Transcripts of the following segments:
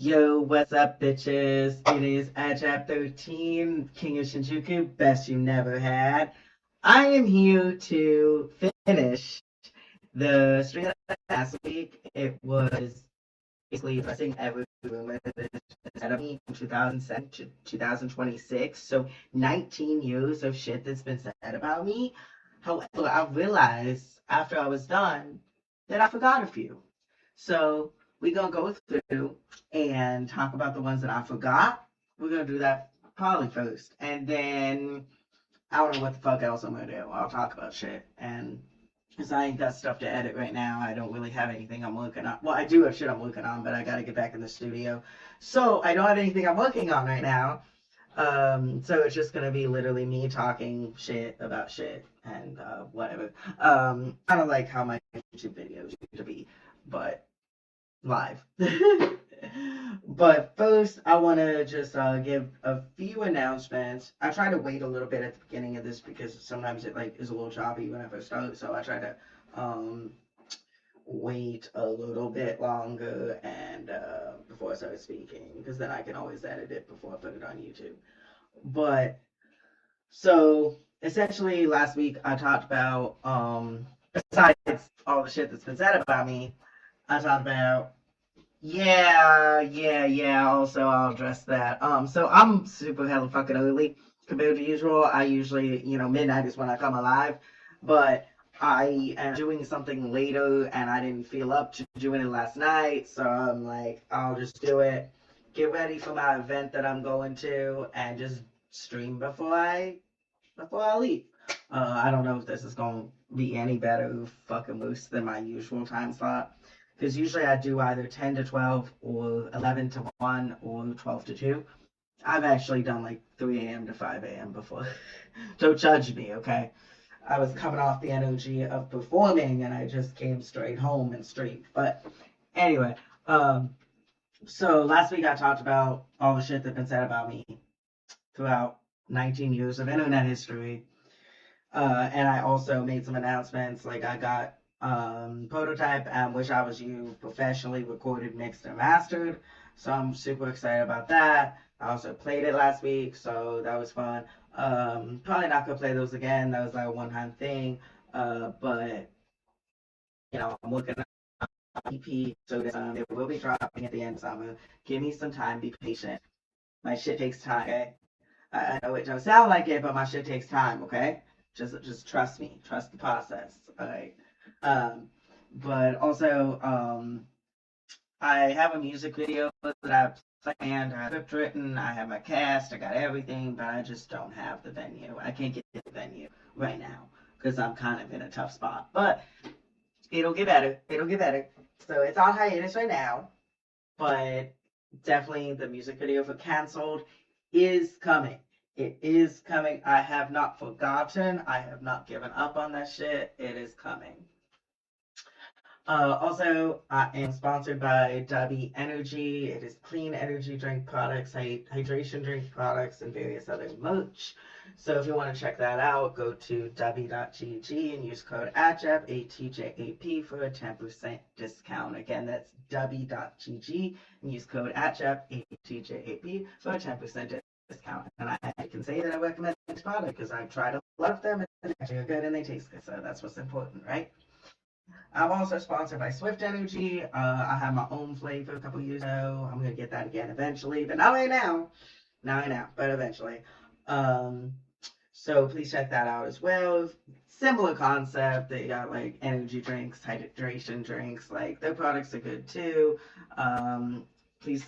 Yo, what's up, bitches? It is Ajab 13, King of Shinjuku, best you never had. I am here to finish the stream last week. It was basically addressing every rumor that has been said of me from 2007 to 2026. So 19 years of shit that's been said about me. However, I realized after I was done that I forgot a few. So we're gonna go through and talk about the ones that I forgot. We're gonna do that probably first, and then I don't know what the fuck else I'm gonna do. I'll talk about shit, and because I ain't got stuff to edit right now, I don't really have anything I'm working on. Well, I do have shit I'm working on, but I gotta get back in the studio, so I don't have anything I'm working on right now. So it's just gonna be literally me talking shit about shit and whatever. Kind of like how my YouTube videos used to be, but live. But first, I want to just give a few announcements. I try to wait a little bit at the beginning of this because sometimes it like is a little choppy when I first start, so I try to um, wait a little bit longer and before I start speaking, because then I can always edit it before I put it on YouTube. But so essentially, last week I talked about besides all the shit that's been said about me, I talked about yeah. Also, I'll address that. So I'm super hella fucking early compared to usual. I usually, midnight is when I come alive, but I am doing something later and I didn't feel up to doing it last night. So I'm like, I'll just do it. Get ready for my event that I'm going to and just stream before I leave. I don't know if this is going to be any better fucking loose than my usual time slot. Because usually I do either 10 to 12 or 11 to 1 or 12 to 2. I've actually done like 3 a.m. to 5 a.m. before. Don't judge me, okay? I was coming off the energy of performing and I just came straight home and streamed. But anyway, so last week I talked about all the shit that's been said about me throughout 19 years of internet history. And I also made some announcements, like I got Prototype and Wish I Was You professionally recorded, mixed, and mastered. So I'm super excited about that. I also played it last week, so that was fun. Probably not gonna play those again. That was like a one-time thing. But I'm working on EP, so it will be dropping at the end of summer. Give me some time. Be patient. My shit takes time. Okay? I know it don't sound like it, but my shit takes time. Okay? Just trust me. Trust the process. All right. Um, but also, I have a music video that I've planned, I have script written, I have my cast, I got everything, but I just don't have the venue. I can't get the venue right now because I'm kind of in a tough spot. But it'll get better. It'll get better. So it's on hiatus right now, but definitely the music video for Cancelled is coming. It is coming. I have not forgotten. I have not given up on that shit. It is coming. Also, I am sponsored by W Energy. It is clean energy drink products, hydration drink products, and various other merch. So if you want to check that out, go to w.gg and use code ATJAP, ATJAP, for a 10% discount. Again, that's w.gg and use code ATJAP, ATJAP, for a 10% discount. And I can say that I recommend this product because I've tried a lot of them and they actually are good and they taste good. So that's what's important, right? I'm also sponsored by Swift Energy. I had my own flavor a couple years ago. I'm gonna get that again eventually, but not right now. Not right now, but eventually. Um, so please check that out as well. Similar concept. They got like energy drinks, hydration drinks. Like their products are good too. Please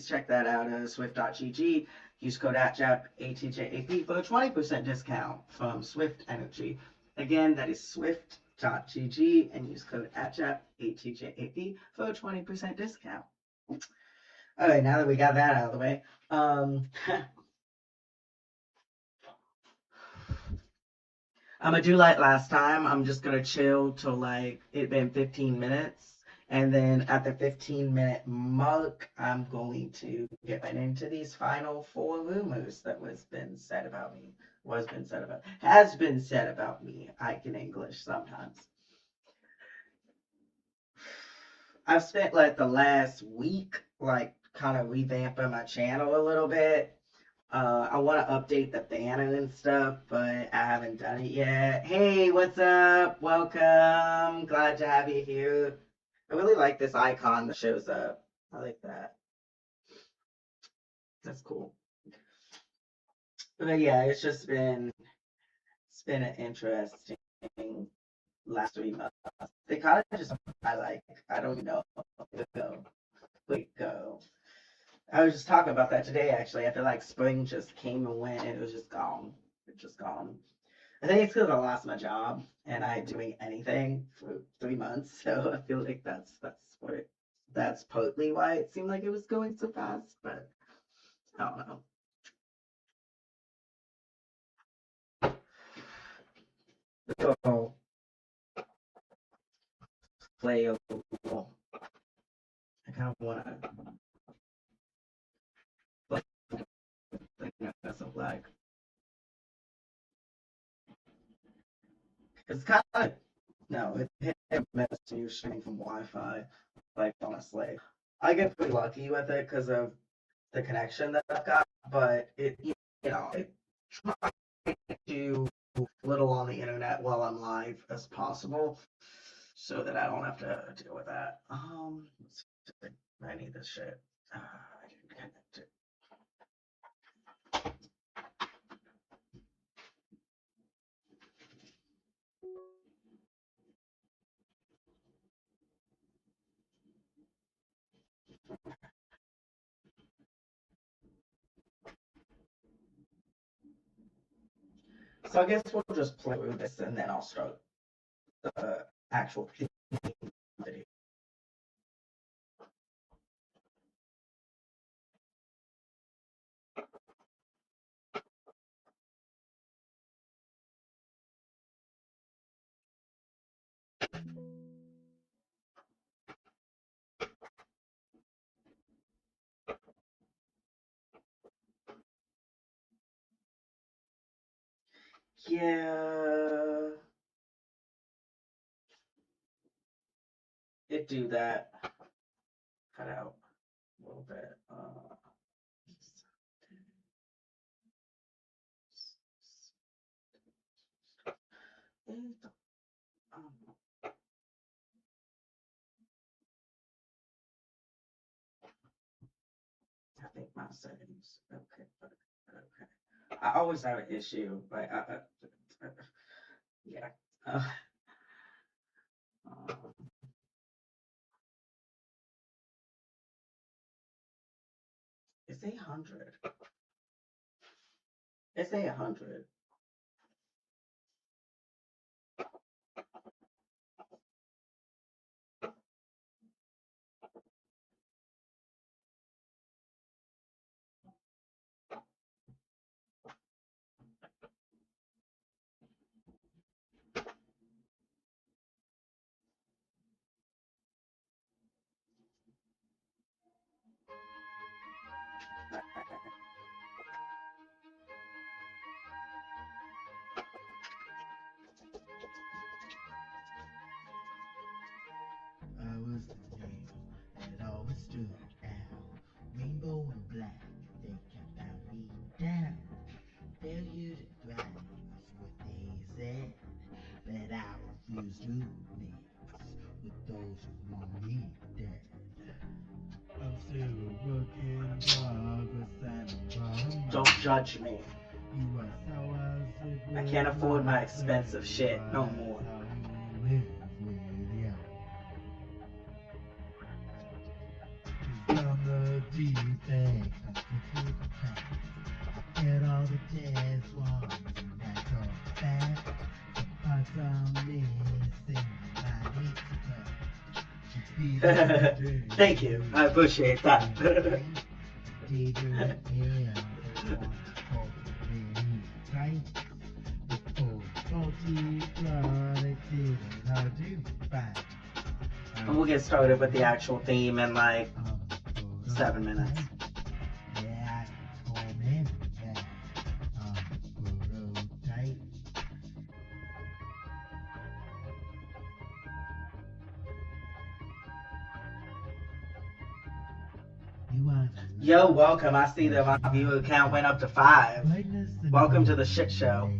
check that out at swift.gg. Use code ATJAP, ATJAP, for a 20% discount from Swift Energy. Again, that is swift.gg and use code ATJAP, ATJAP, for a 20% discount. All right, now that we got that out of the way, I'm gonna do like last time. I'm just gonna chill till like it been 15 minutes. And then at the 15-minute mark, I'm going to get right into these final 4 rumors that has been said about me. Has been said about me. I can English sometimes. I've spent like the last week like kind of revamping my channel a little bit. I want to update the banner and stuff, but I haven't done it yet. Hey, what's up? Welcome. Glad to have you here. I really like this icon that shows up. I like that. That's cool. But yeah, it's been an interesting last 3 months. They kind of just I don't know where to go. I was just talking about that today actually. I feel like spring just came and went and it was just gone. It's just gone. I think it's because I lost my job and I ain't doing anything for 3 months. So I feel like that's partly why it seemed like it was going so fast, but I don't know. So play a little. I kind of want to play something that's a flag. It's kind of no, it hit a miss when you're streaming from Wi-Fi. Like honestly, I get pretty lucky with it because of the connection that I've got, but it tries to little on the internet while I'm live as possible, so that I don't have to deal with that. I need this shit. I didn't connect it. So I guess we'll just play with this and then I'll start the actual video. Yeah, it do that. Cut out a little bit. I think my settings. Okay, okay. I always have an issue. Like, yeah. Uh, um, it's 800. It's 800. I was the nail that always stood out. Rainbow and black, they kept me down. Failure to thrive is what they said. But I refuse to mix with those who want me dead. I'm still a work in progress and I'm bottom Don't judge me. You was how I I can't afford my expensive shit no more. live with you. From the deep end, I took the path. I get all the dead ones and I go back. The parts I'm missing, I need to touch. Thank you. I appreciate that. And we'll get started with the actual theme in like 7 minutes. Yo, welcome. I see that my viewer count went up to 5. Welcome to the shit show.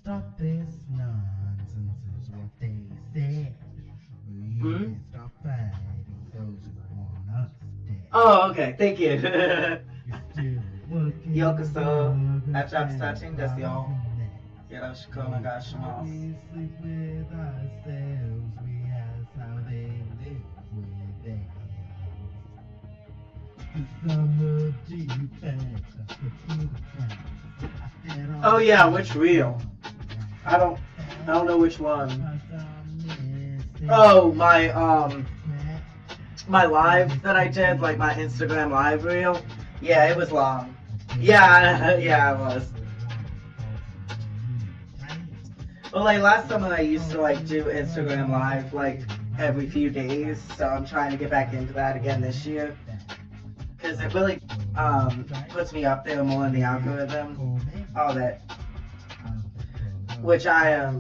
Stop this nonsense is what they said. You can stop fighting those who want us dead. Oh, okay. Thank you. Yokoso, at Jobs Touching, that's y'all. Yeah, that's cool. I got Shamos. We sleep with ourselves, we ask how they live with theirs. Summer deep end, Oh yeah, which reel? I don't know which one. Oh, my live that I did, like my Instagram live reel. Yeah, it was long. Yeah, yeah, it was. Well, like last summer I used to like do Instagram live like every few days, so I'm trying to get back into that again this year. Because it really puts me up there more in the algorithm, all that. Which I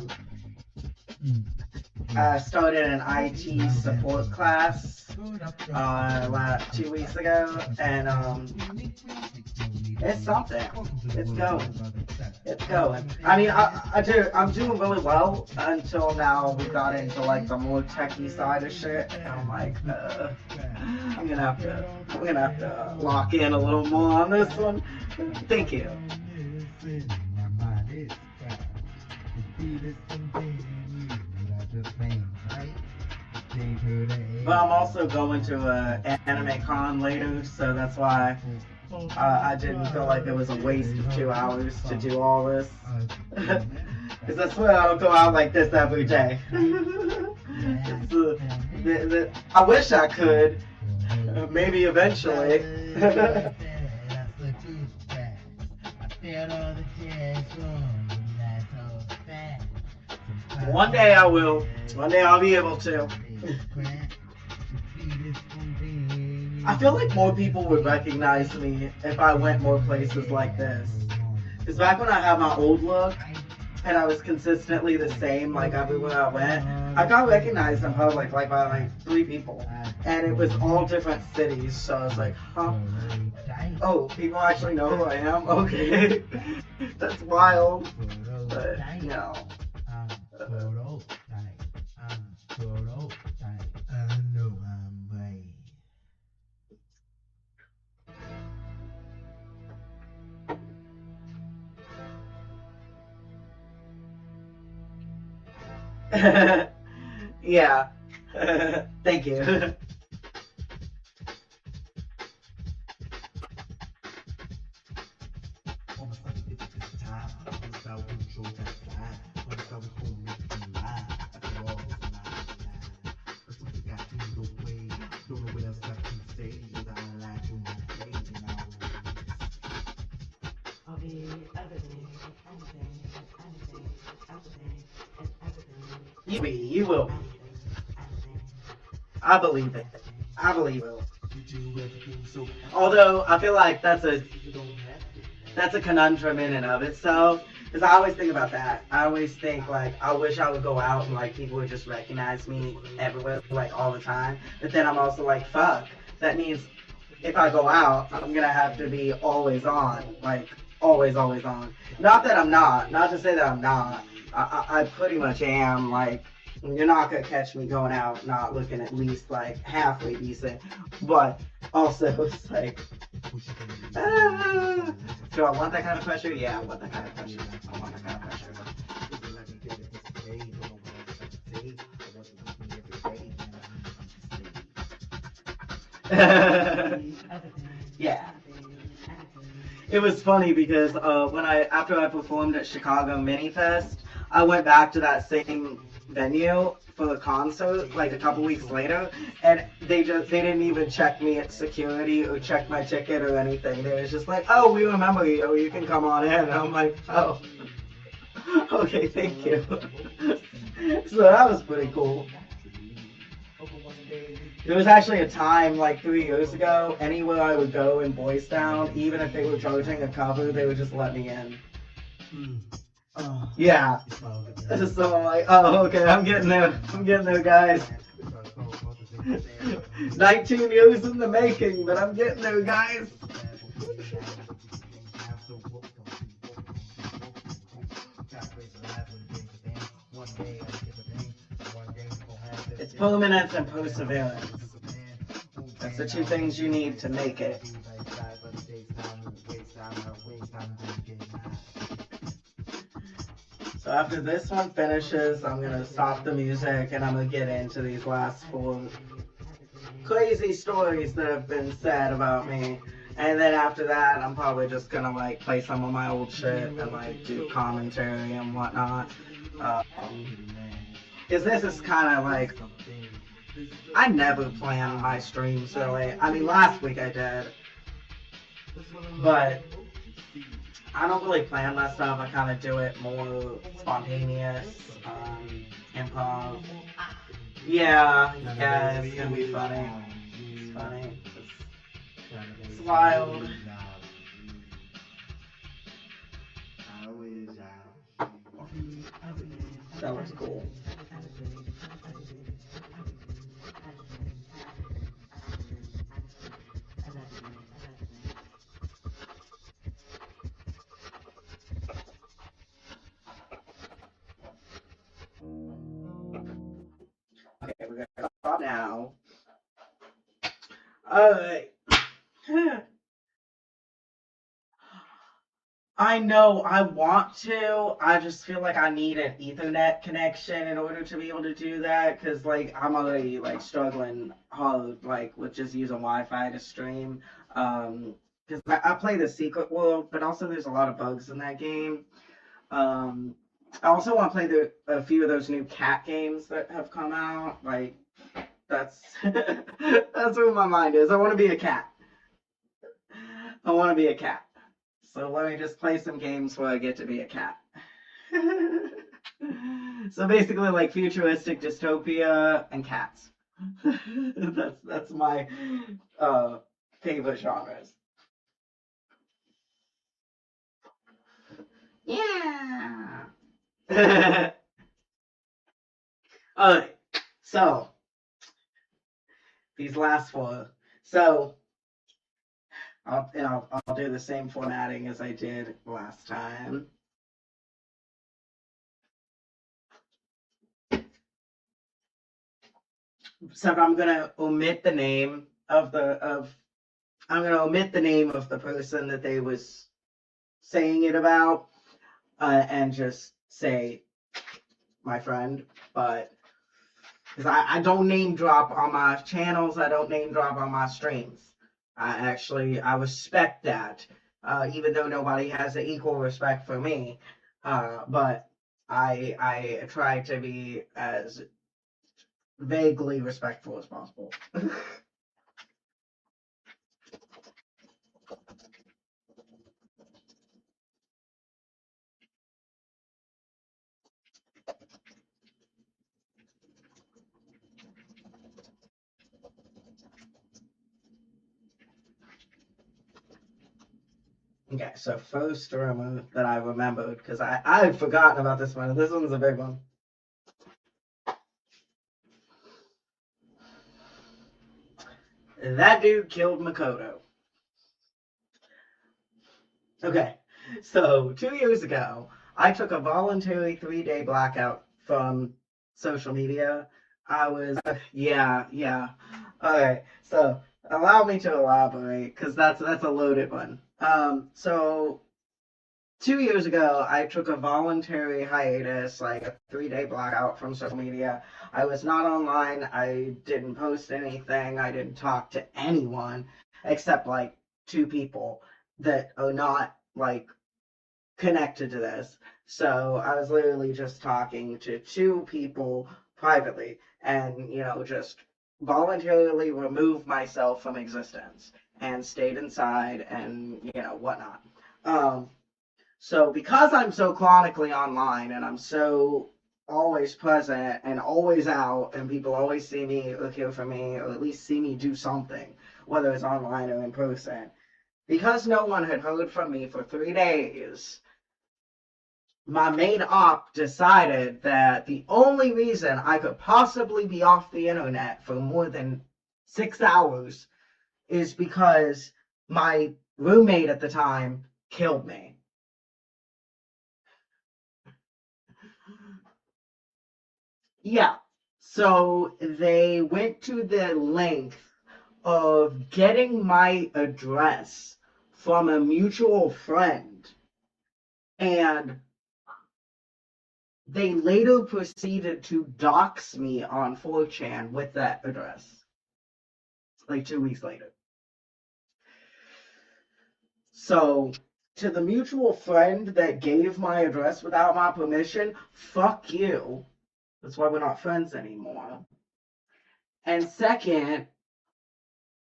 started an IT support class about 2 weeks ago, and it's something. It's going. It's going. I mean, I'm doing really well until now. We got into like the more techie side of shit, and I'm like, I'm gonna have to lock in a little more on this one. Thank you. But I'm also going to an anime con later, so that's why I didn't feel like it was a waste of 2 hours to do all this. Because I swear I don't go out like this every day. I wish I could. Maybe eventually. One day I will. One day I'll be able to. I feel like more people would recognize me if I went more places like this. Because back when I had my old look, and I was consistently the same like everywhere I went, I got recognized in public like by like 3 people. And it was all different cities, so I was like, huh? Oh, people actually know who I am? Okay. That's wild. But, you know. I know I'm right. Yeah. Thank you. You will be. I believe it. I believe it. Although I feel like that's a conundrum in and of itself. Because I always think about that. I always think like I wish I would go out and like people would just recognize me everywhere like all the time. But then I'm also like, fuck. That means if I go out, I'm gonna have to be always on. Like always on. Not that I'm not. Not to say that I'm not. I pretty much am. Like, you're not gonna catch me going out not looking at least like halfway decent. But also it's like, do I want that kind of pressure? Yeah, I want that kind of pressure. I want that kind of pressure. Yeah. It was funny because after I performed at Chicago Mini Fest, I went back to that same venue for the concert like a couple weeks later, and they didn't even check me at security or check my ticket or anything. They was just like, oh, we remember you, you can come on in. And I'm like, oh, okay, thank you. So that was pretty cool. There was actually a time like 3 years ago, anywhere I would go in Boys Town, even if they were charging a cover, they would just let me in. Yeah. So I'm like, oh, okay, I'm getting there, guys. 19 years in the making, but I'm getting there, guys. It's permanence and perseverance. That's the two things you need to make it. So after this one finishes, I'm going to stop the music and I'm going to get into these last 4 crazy stories that have been said about me. And then after that, I'm probably just going to like play some of my old shit and like do commentary and whatnot. Because this is kind of like, I never plan my streams really. I mean, last week I did. But I don't really plan my stuff. I kind of do it more spontaneous, improv. Yeah, it's gonna be funny. It's funny. It's wild. That looks cool. Okay, we're gonna stop now. Alright. I know I want to. I just feel like I need an Ethernet connection in order to be able to do that. Cause like I'm already like struggling hard like with just using Wi-Fi to stream. Cause I play the Secret World, but also there's a lot of bugs in that game. I also want to play a few of those new cat games that have come out. Like that's that's where my mind is. I want to be a cat. I want to be a cat. So let me just play some games where I get to be a cat. So basically like futuristic dystopia and cats. That's my favorite genres. Yeah. Alright, so these last 4. So I'll do the same formatting as I did last time. So I'm gonna omit the name of the person that they was saying it about, and just say my friend. But because I don't name drop on my channels, I don't name drop on my streams. I respect that, even though nobody has an equal respect for me. But I try to be as vaguely respectful as possible. Okay, so first rumor that I remembered, because I've forgotten about this one. This one's a big one. That dude killed Makoto. Okay, so 2 years ago, I took a voluntary 3-day blackout from social media. Yeah. Alright, so allow me to elaborate, because that's a loaded one. So 2 years ago, I took a voluntary hiatus, like a 3-day blackout from social media. I was not online. I didn't post anything. I didn't talk to anyone except like 2 people that are not like connected to this. So I was literally just talking to 2 people privately and, just voluntarily removed myself from existence and stayed inside and, whatnot. So because I'm so chronically online and I'm so always present and always out and people always see me or hear from me or at least see me do something, whether it's online or in person, because no one had heard from me for 3 days, my main op decided that the only reason I could possibly be off the internet for more than 6 hours is because my roommate at the time killed me. Yeah. So they went to the length of getting my address from a mutual friend, and they later proceeded to dox me on 4chan with that address, like 2 weeks later. So, to the mutual friend that gave my address without my permission, fuck you. That's why we're not friends anymore. And second,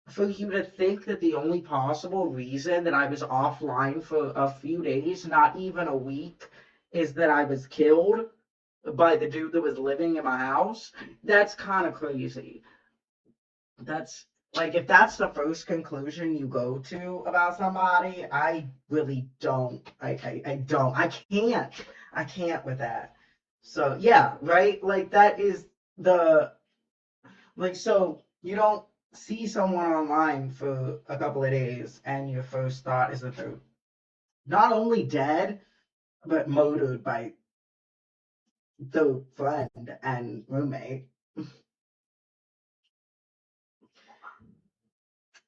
for you to think that the only possible reason that I was offline for a few days, not even a week, is that I was killed by the dude that was living in my house, that's kind of crazy. That's like, if that's the first conclusion you go to about somebody, I really don't. I don't. I can't with that. So yeah, right? Like that is the like so you don't see someone online for a couple of days and your first thought is that they're not only dead but murdered by the friend and roommate.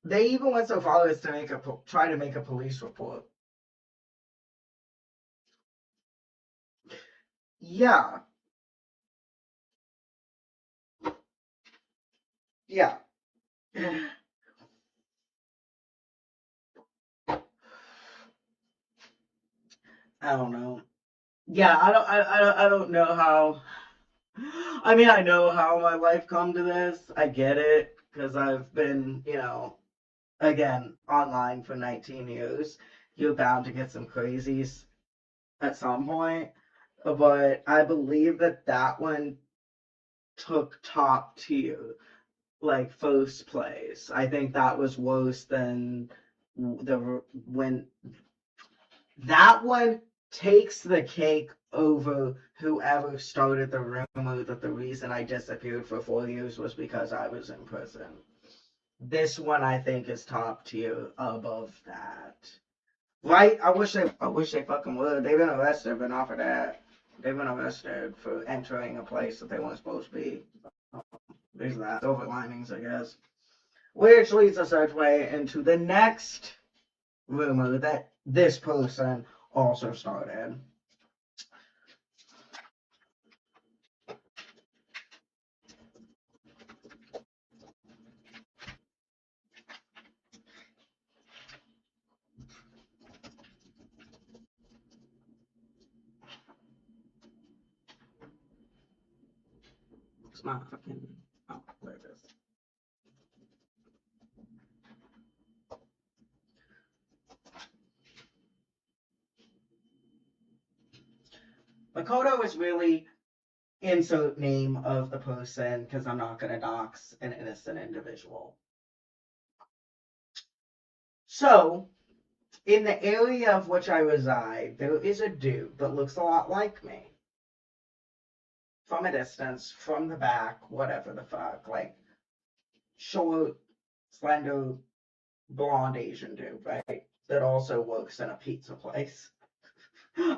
They even went so far as to try to make a police report. Yeah, yeah. I don't know. Yeah, I don't know how. I mean, I know how my life come to this. I get it because I've been, again, online for 19 years. You're bound to get some crazies at some point, but I believe that that one took top tier, like first place. I think that was worse than the when that one takes the cake over whoever started the rumor that the reason I disappeared for 4 years was because I was in prison. This one I think is top tier above that. Right? I wish they fucking would. They've been arrested, but not for that. They've been arrested for entering a place that they weren't supposed to be. There's that. Silver linings, I guess. Which leads us our way into the next rumor that this person also started. It's not fucking. Oh, there it is. Makoto is really insert name of the person because I'm not going to dox an innocent individual. So, in the area of which I reside, there is a dude that looks a lot like me. From a distance, from the back, whatever the fuck. Like, short, slender, blonde Asian dude, right? That also works in a pizza place.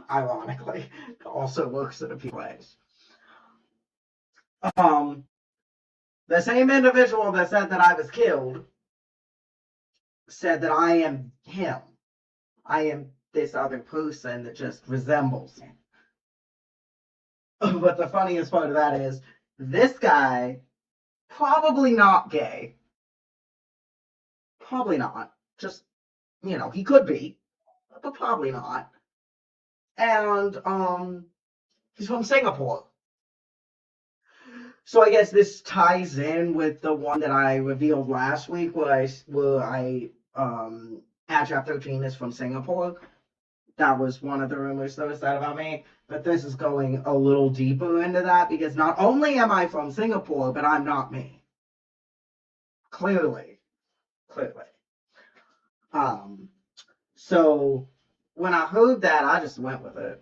Ironically, also works in a pizza place. The same individual that said that I was killed said that I am him. I am this other person that just resembles him. But the funniest part of that is this guy, probably not gay. Probably not. Just, he could be, but probably not. And he's from Singapore. So I guess this ties in with the one that I revealed last week where I Atrap 13 is from Singapore. That was one of the rumors that was said about me. But this is going a little deeper into that because not only am I from Singapore, but I'm not me. Clearly. So when I heard that, I just went with it.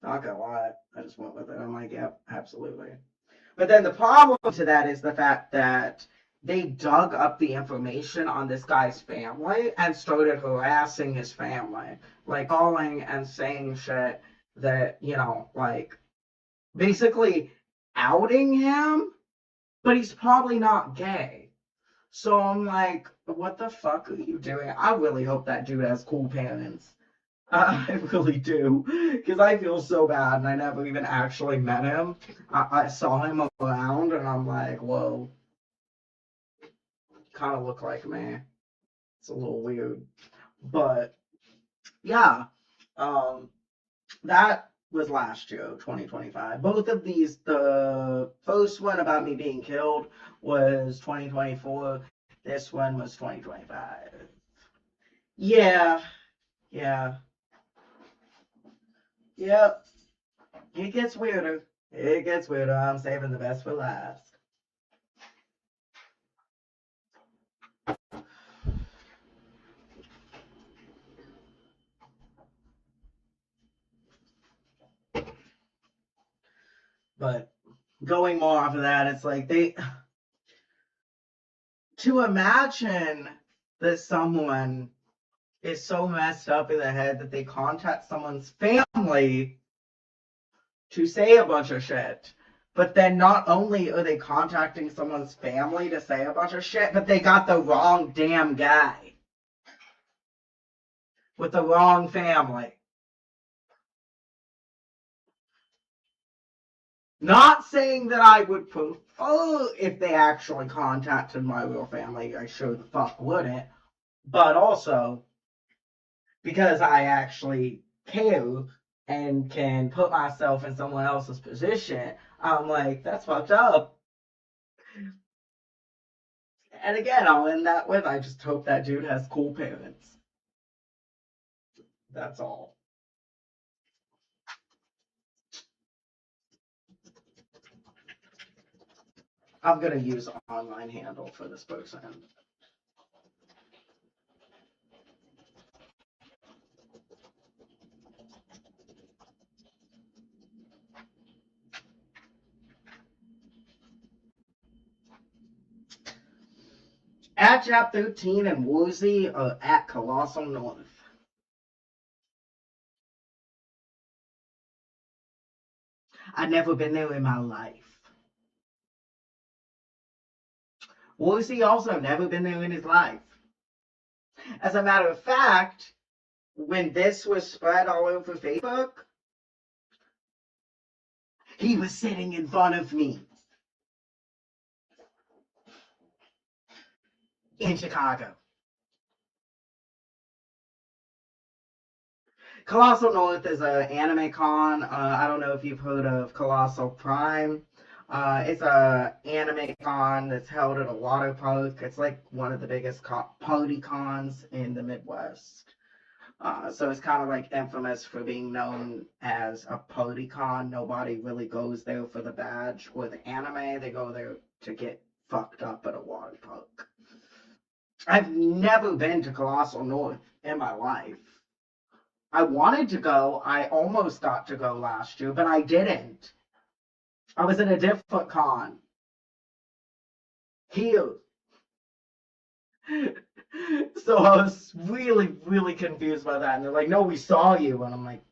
Not gonna lie, I just went with it. I'm like, yep, absolutely. But then the problem to that is the fact that they dug up the information on this guy's family and started harassing his family, like calling and saying shit that, like basically outing him, but he's probably not gay. So I'm like, what the fuck are you doing? I really hope that dude has cool parents. I really do, because I feel so bad, and I never even actually met him. I saw him around, and I'm like, whoa, kind of look like me. It's a little weird, but yeah, um, that was last year, 2025. Both of these, the first one about me being killed was 2024. This one was 2025. Yeah, yeah, yep. It gets weirder. It gets weirder. I'm saving the best for last. But going more off of that, it's like to imagine that someone is so messed up in the head that they contact someone's family to say a bunch of shit. But then not only are they contacting someone's family to say a bunch of shit, but they got the wrong damn guy with the wrong family. Not saying that I would prefer if they actually contacted my real family. I sure the fuck wouldn't. But also, because I actually care and can put myself in someone else's position, I'm like, that's fucked up. And again, I'll end that with I just hope that dude has cool parents. That's all. I'm gonna use an online handle for this person. At Jap 13 and Woozy or at Colossal North. I've never been there in my life. Woozy also never been there in his life. As a matter of fact, when this was spread all over Facebook, he was sitting in front of me in Chicago. Colossal North is an anime con. I don't know if you've heard of Colossal Prime. It's a anime con that's held at a water park. It's like one of the biggest party cons in the Midwest. So it's kind of like infamous for being known as a party con. Nobody really goes there for the badge or the anime. They go there to get fucked up at a water park. I've never been to Colossal North in my life. I wanted to go. I almost got to go last year, but I didn't. I was in a different con. Here. So I was really, really confused by that. And they're like, no, we saw you. And I'm like,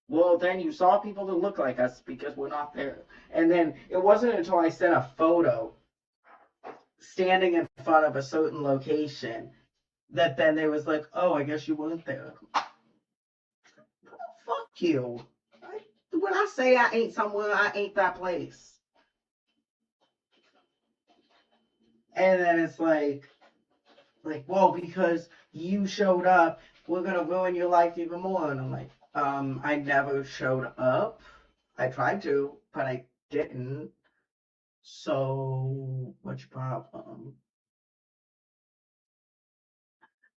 well, then you saw people that look like us because we're not there. And then it wasn't until I sent a photo standing in front of a certain location that then they was like, oh, I guess you weren't there. Well, fuck you. When I say I ain't somewhere, I ain't that place. And then it's like, well, because you showed up, we're gonna ruin your life even more. And I'm like, I never showed up. I tried to, but I didn't. So what's your problem?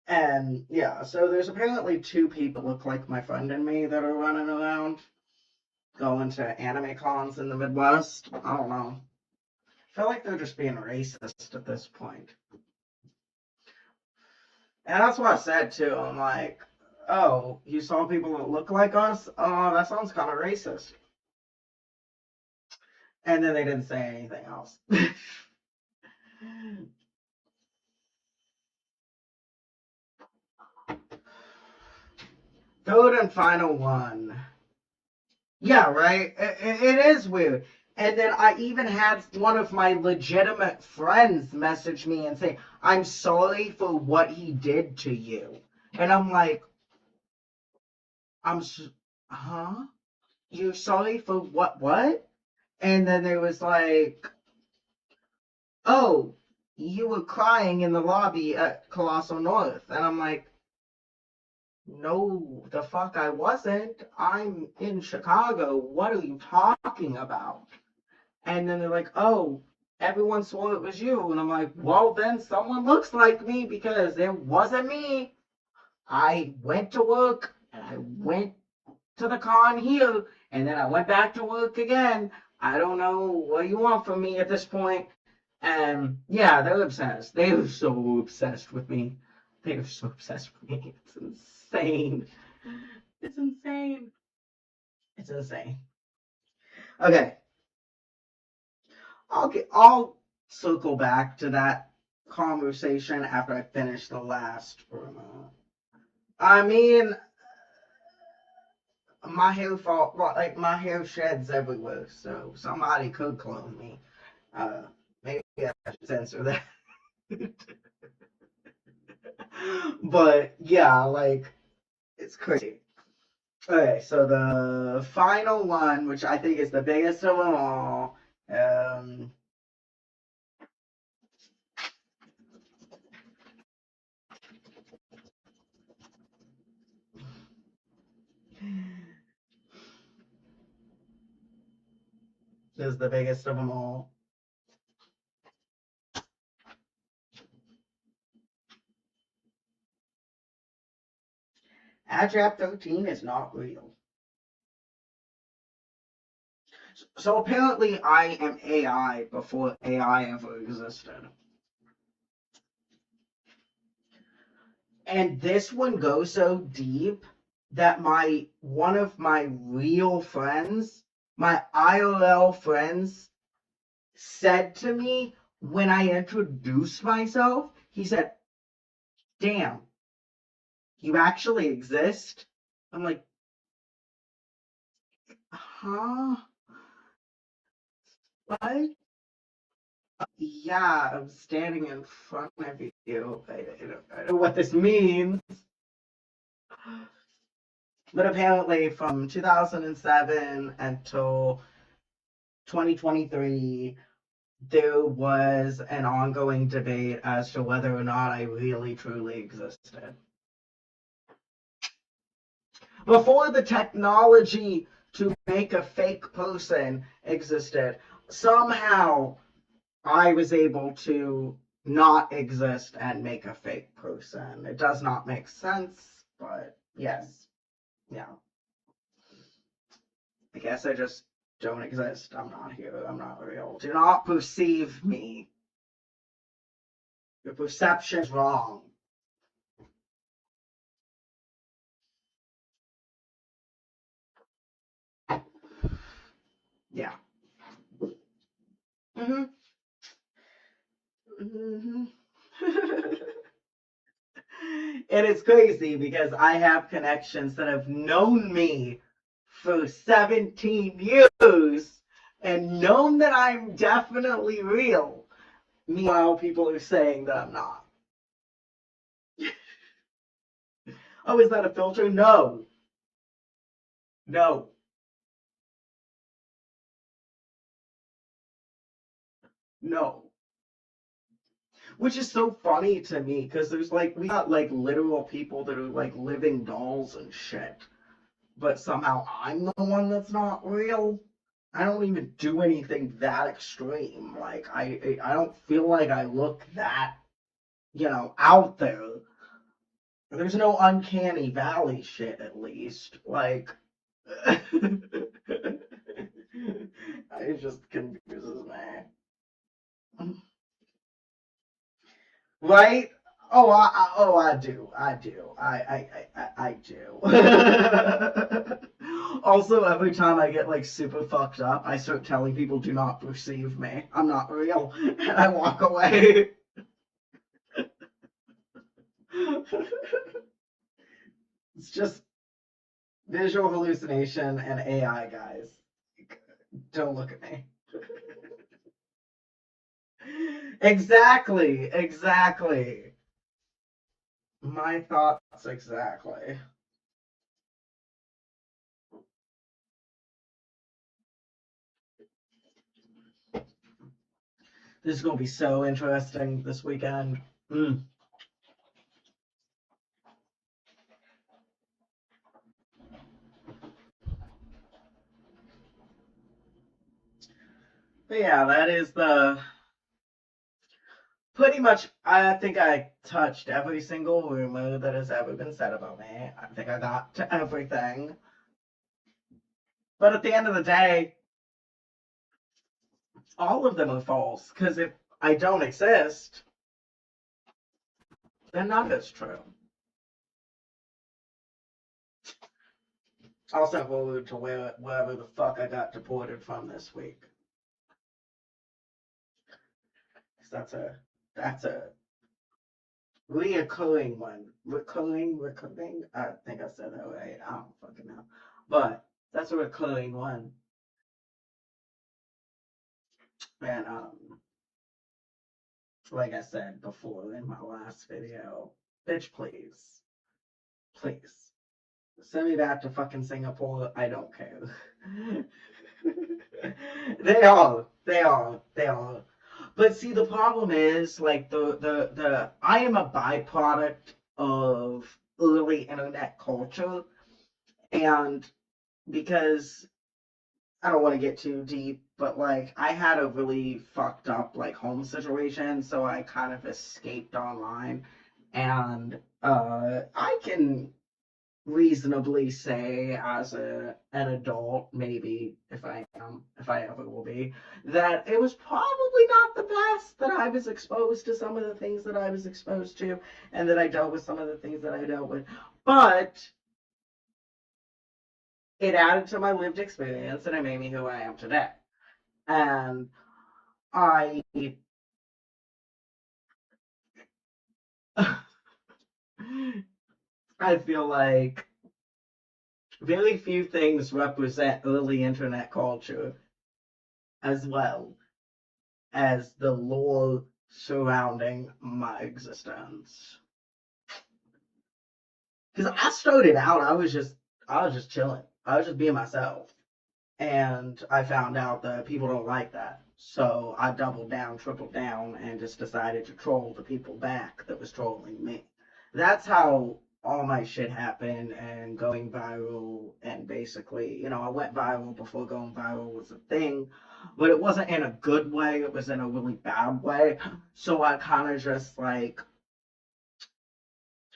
And yeah, so there's apparently two people that look like my friend and me that are running around going to anime cons in the Midwest. I don't know. I feel like they're just being racist at this point. And that's what I said too. I'm like, oh, you saw people that look like us? Oh, that sounds kind of racist. And then they didn't say anything else. Third and final one. Yeah, right? It is weird. And then I even had one of my legitimate friends message me and say, I'm sorry for what he did to you. And I'm like, huh? You're sorry for what? And then there was like, oh, you were crying in the lobby at Colossal North. And I'm like, no, the fuck I wasn't. I'm in Chicago. What are you talking about? And then they're like, oh, everyone swore it was you. And I'm like, well, then someone looks like me because it wasn't me. I went to work and I went to the con here and then I went back to work again. I don't know what you want from me at this point. And yeah, they're obsessed. They are so obsessed with me. They are so obsessed with me. It's insane. It's insane. It's insane. Okay. I'll circle back to that conversation after I finish the last promo. I mean, my hair fall like my hair sheds everywhere, so somebody could clone me. Maybe I should censor that. But yeah, like it's crazy. Okay, so the final one, which I think is the biggest of them all, is the biggest of them all. AdTrap 13 is not real. So apparently I am AI before AI ever existed. And this one goes so deep that one of my real friends, my IRL friends, said to me when I introduced myself, he said, damn, you actually exist? I'm like, huh? What? Yeah, I'm standing in front of you. I don't know what this means. But apparently, from 2007 until 2023, there was an ongoing debate as to whether or not I really truly existed. Before the technology to make a fake person existed, somehow I was able to not exist and make a fake person. It does not make sense, but yes. Yeah. I guess I just don't exist. I'm not here. I'm not real. Do not perceive me. Your perception is wrong. Yeah. Mm-hmm. Mm-hmm. And it's crazy because I have connections that have known me for 17 years and known that I'm definitely real. Meanwhile, people are saying that I'm not. Oh, is that a filter? No. No. No. Which is so funny to me because there's like, we got like literal people that are like living dolls and shit. But somehow I'm the one that's not real. I don't even do anything that extreme. Like I don't feel like I look that, out there. There's no uncanny valley shit at least. Like it just confuses me. Right? I do. I do. I do. Also, every time I get like super fucked up, I start telling people, "Do not perceive me. I'm not real," and I walk away. It's just visual hallucination and AI, guys. Don't look at me. Exactly, exactly. My thoughts exactly. This is gonna be so interesting this weekend. Mm. But yeah, that is the pretty much. I think I touched every single rumor that has ever been said about me. I think I got to everything. But at the end of the day, all of them are false. Because if I don't exist, then none of it's true. Also, forward to wherever the fuck I got deported from this week. Because that's a reoccurring one. Recurring. I think I said that right. I don't fucking know. But that's a recurring one. And like I said before in my last video, bitch, please, please send me back to fucking Singapore. I don't care. They are. But see, the problem is like the I am a byproduct of early internet culture, and because I don't want to get too deep, but like I had a really fucked up like home situation, so I kind of escaped online, and I can reasonably say as an adult, maybe if I ever will be, that it was probably not the best that I was exposed to some of the things that I was exposed to, and that I dealt with some of the things that I dealt with, but it added to my lived experience and it made me who I am today. And I I feel like very few things represent early internet culture as well as the lore surrounding my existence. Because I started out, I was just chilling. I was just being myself. And I found out that people don't like that. So I doubled down, tripled down, and just decided to troll the people back that was trolling me. That's how all my shit happened and going viral. And basically, I went viral before going viral was a thing, but it wasn't in a good way, it was in a really bad way. So I kind of just like,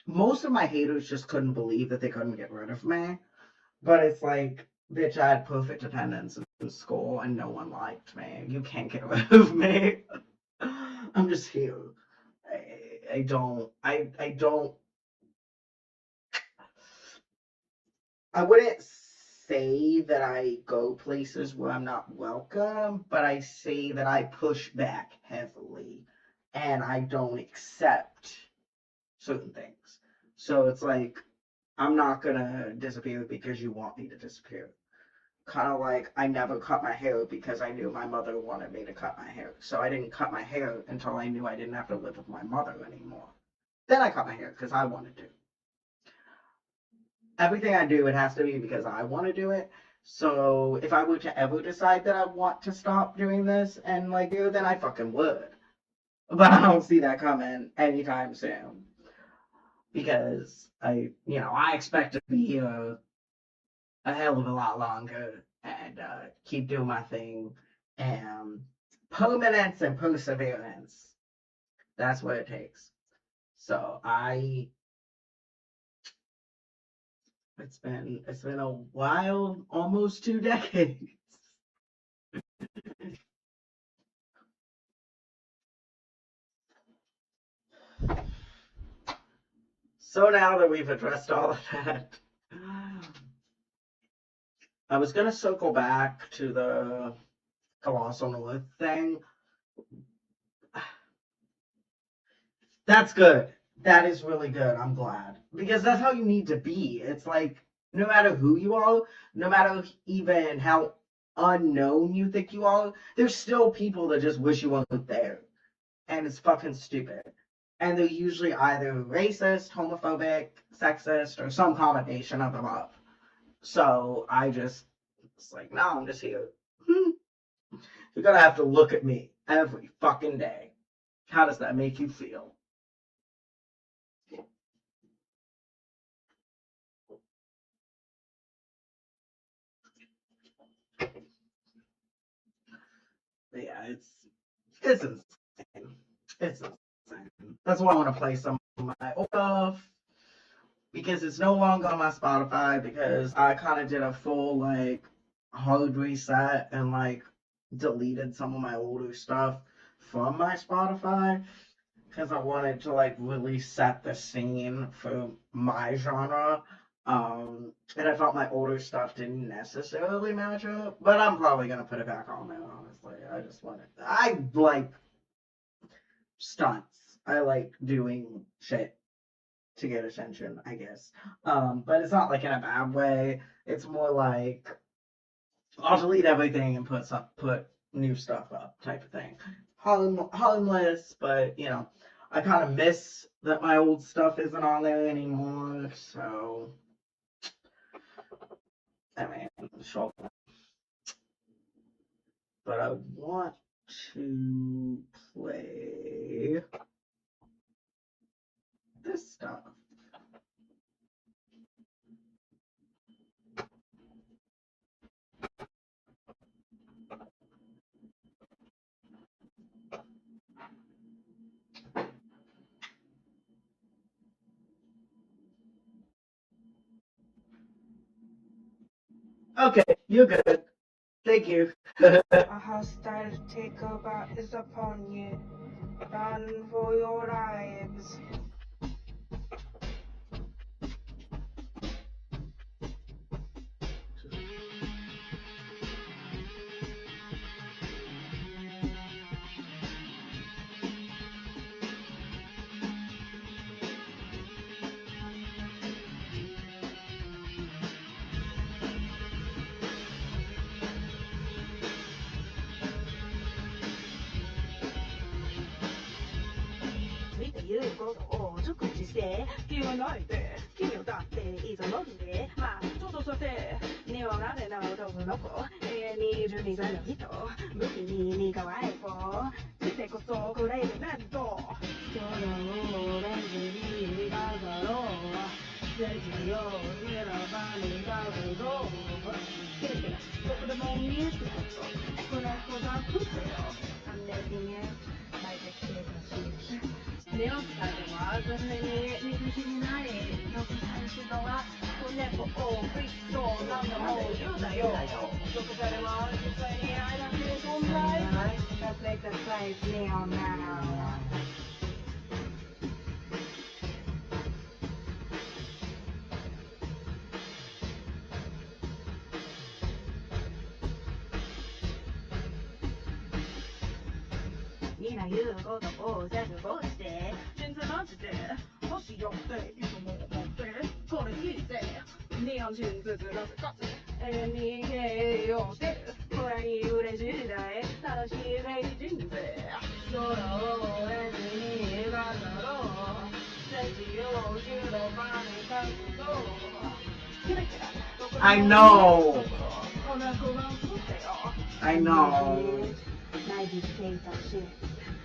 most of my haters just couldn't believe that they couldn't get rid of me. But it's like, bitch, I had perfect attendance in school and no one liked me. You can't get rid of me. I'm just here. I wouldn't say that I go places where I'm not welcome, but I say that I push back heavily and I don't accept certain things. So it's like, I'm not gonna disappear because you want me to disappear. Kind of like I never cut my hair because I knew my mother wanted me to cut my hair. So I didn't cut my hair until I knew I didn't have to live with my mother anymore. Then I cut my hair because I wanted to. Everything I do, it has to be because I want to do it. So if I were to ever decide that I want to stop doing this and like do, then I fucking would. But I don't see that coming anytime soon because I expect to be here a hell of a lot longer and keep doing my thing. And permanence and perseverance. That's what it takes. So it's been a while, almost 2 decades. So now that we've addressed all of that, I was gonna circle back to the Colossal North thing. That's good. That is really good. I'm glad. Because that's how you need to be. It's like, no matter who you are, no matter even how unknown you think you are, there's still people that just wish you weren't there. And it's fucking stupid. And they're usually either racist, homophobic, sexist, or some combination of them up. So it's like, no, I'm just here. You're gonna have to look at me every fucking day. How does that make you feel? But yeah, it's insane. It's insane. That's why I want to play some of my old stuff because it's no longer on my Spotify because I kind of did a full like hard reset and like deleted some of my older stuff from my Spotify because I wanted to like really set the scene for my genre. And I felt my older stuff didn't necessarily match up, but I'm probably gonna put it back on there. Honestly, I like stunts. I like doing shit to get attention, I guess. But it's not like in a bad way. It's more like I'll delete everything and put new stuff up type of thing. Harmless, but I kind of miss that my old stuff isn't on there anymore. So I mean, sure. But I want to play this stuff. Okay, you're good. Thank you. A hostile takeover is upon you. Run for your lives.見て言うことを熟知して気はないで君をだっていざ飲んでまあちょっとさてにはなれな男の子永遠に12歳の人武器に似かわい子してこそクレイジーメント今日のオレンジにがだろうステージのように選ばにがるぞケーキなどこでも見えてるぞこの子が食ってよ3年に泣いてきてほしい寝起きさでもあずめに憎しみないよく最初のは子猫をフィットなんだもう言うなよどこかでも実際に愛だけで存在 Let's make the place neon nowみんな言うことを全部こうして全然マジで欲しいよっていつも思ってこれ聞いて日本人ずつなぜかつ永遠に経営をしてるこれに嬉しい時代正しいレイ人生空をエンジにがだろう政治を広場に書くと I know. I know.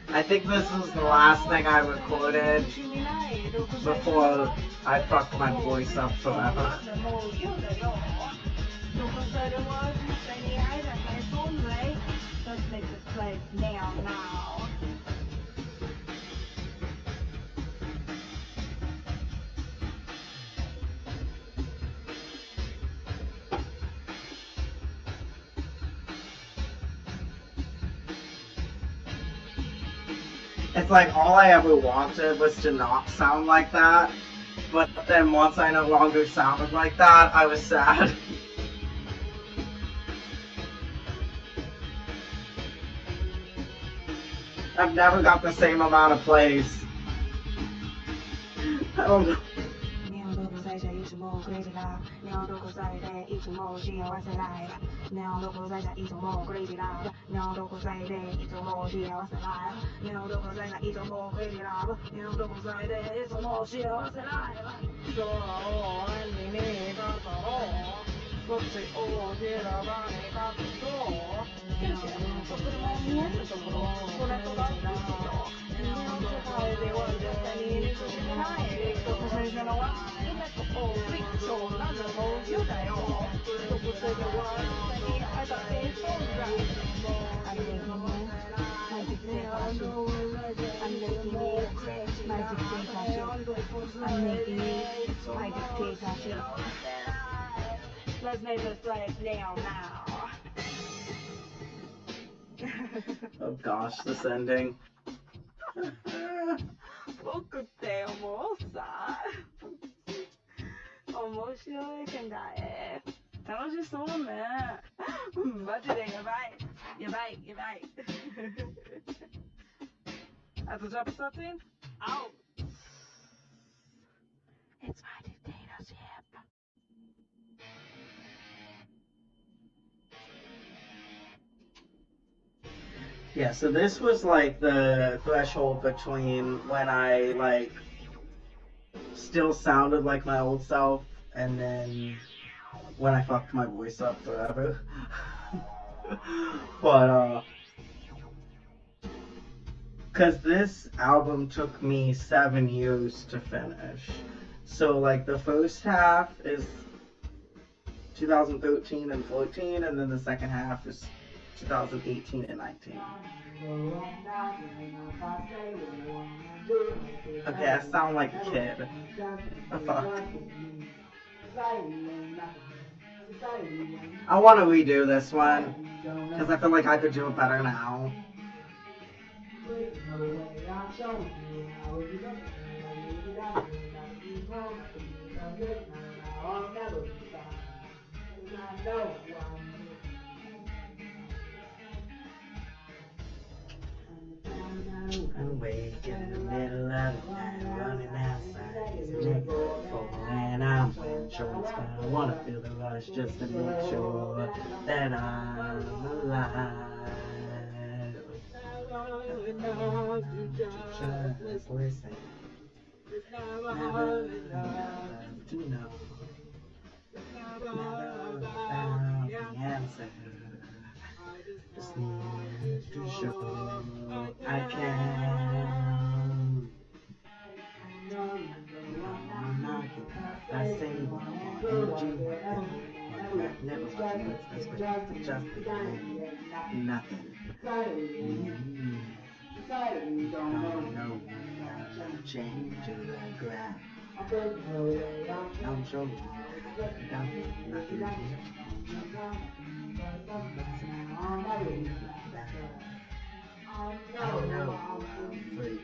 I think this is the last thing I recorded before I fucked my voice up forever. It's like all I ever wanted was to not sound like that, but then once I no longer sounded like that, I was sad. I've never got the same amount of plays. I don't know. 日本どこ在者いつもクレイジーラブ日本どこ在でいつも幸せライブ日本どこ在者いつもクレイジーラブ日本どこ在でいつも幸せライブ日本どこ在者いつもクレイジーラブ日本どこ在でいつも幸せライブそうに見えたとそっちを選ばねかと日本そこも見えるところこれとだってよ日本世界では絶対に入れてない独裁者のは夢とオーリッションなんだもう言うだよ独裁者は絶対にあたってそうだI'm making you my dictatorship I'm making you my dictatorship I'm making you my dictatorship Let's make this right now Oh gosh, this ending. 僕ってもうさ面白い展開楽しそうねマジでやばいやばいやばいあとchapter 13 out It's my dictatorship Yeah, so this was like the threshold between when I like still sounded like my old self and then when I fucked my voice up forever. But cause this album took me 7 years to finish. So like the first half is 2013 and 14 and then the second half is 2018 and 19. Okay, I sound like a kid. The fuck? I want to redo this one because I feel like I could do it better now. I'm awake in the middle of the night, running outside his neck for an I'm wearing shorts, but I wanna feel the rush just to make sure that I'm alive. Just listen. Never enough to know. Never found the answer. Just need to show I can. I'm not I say what I want and do what I want. Never what you that's what just nothing. Don't know I'm chained to the ground. I'm showing you nothing. I know I'm free.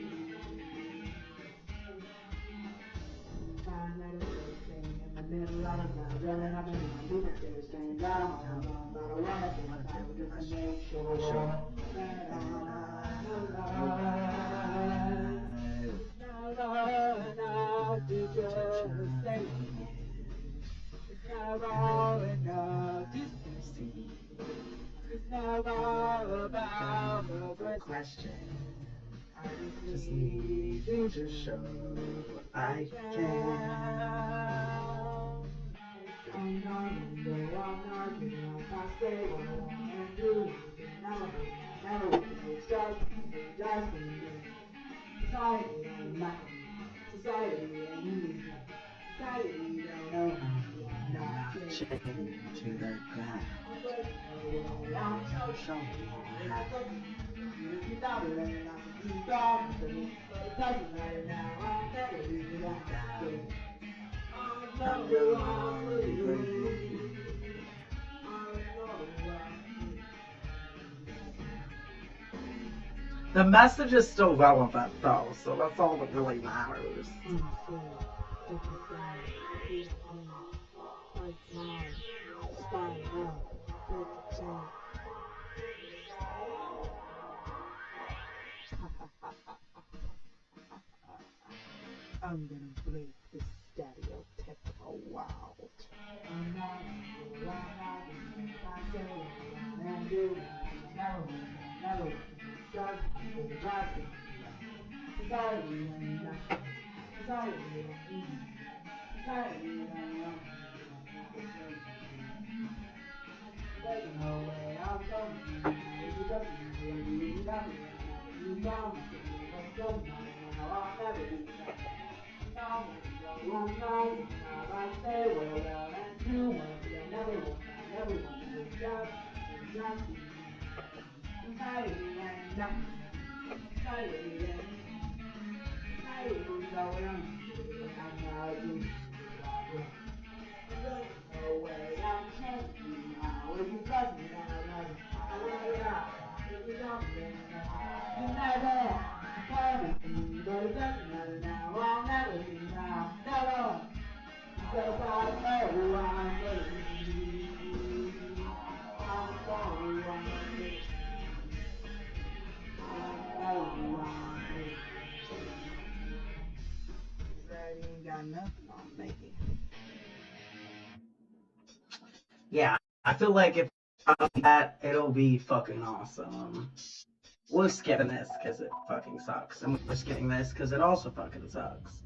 It's not all about the question. I just need you to show I can. I'm not if I say what I want and do never it's just society ain't nothing. Society ain't easy. Society don't know how not chained to the ground. I'm showing you how. If you thought it ain't like you thought it was, but it doesn't matter now. I'll never leave you down. I'm the one for you. The message is still relevant though, so that's all that really matters. I'm gonna break the stereotypical world. I'm not Yeah, I feel like if I do that, it'll be fucking awesome. We're skipping this because it fucking sucks, and we're skipping this because it also fucking sucks.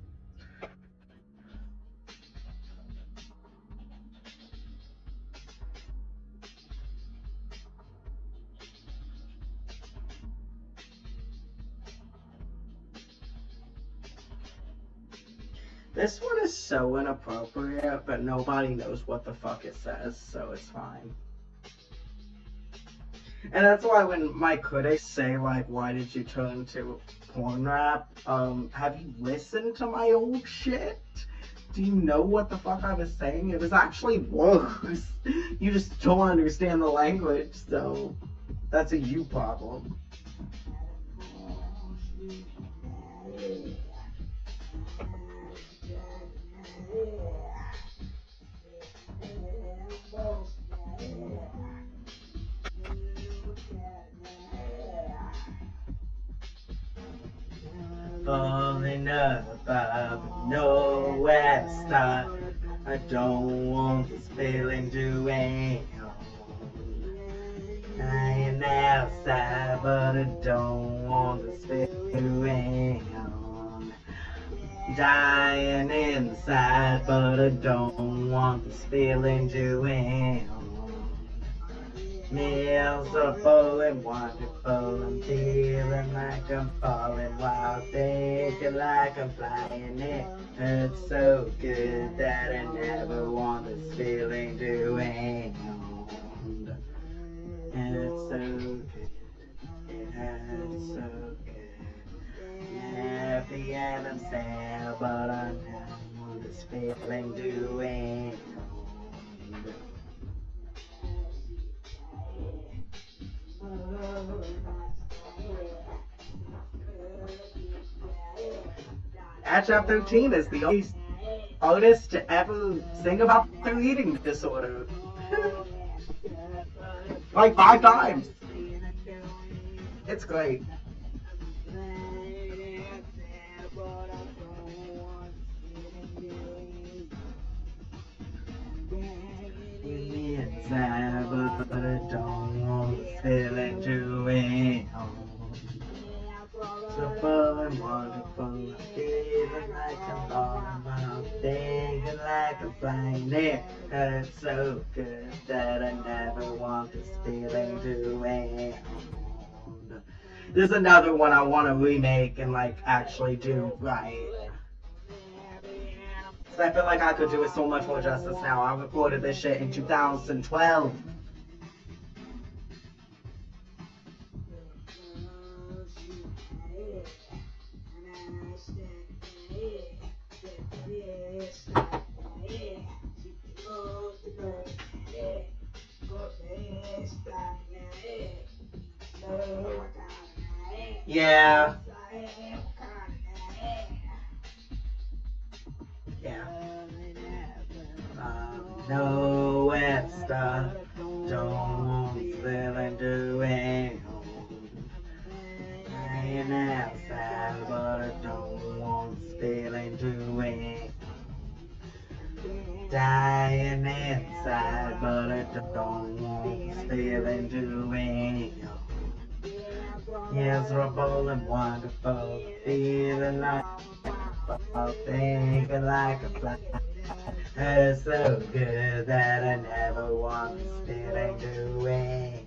This one is so inappropriate, but nobody knows what the fuck it says, so it's fine. And that's why when my critics say, like, why did you turn to porn rap, have you listened to my old shit? Do you know what the fuck I was saying? It was actually worse. You just don't understand the language, so that's a you problem. Falling above, nowhere to start. I don't want this feeling to end. I am outside, but I don't want this feeling to end. Dying inside, but I don't want this feeling to end. Meals are full and wonderful. I'm feeling like I'm falling while thinking like I'm flying. It hurts so good that I never want this feeling to end. It's so good. It hurts so good. I'm happy and I'm sad, but I never want this feeling to end. Atchap 13 is the only artist to ever sing about their eating disorder. Like 5 times. It's great. Inside, but I don't want this feeling to end. So fun and wonderful, I'm feeling like I'm falling, but I'm thinking like I'm flying. It hurts so good that I never want this feeling to end. There's another one I want to remake and like actually do right. So I feel like I could do it so much more justice now. I recorded this shit in 2012. Yeah. Yeah. Nowhere to start. Don't want this feeling to end. Lying doing. Dying inside, but I don't want feeling doing. Miserable and wonderful, feeling like thinking like a fly. It's so good that I never want feeling doing.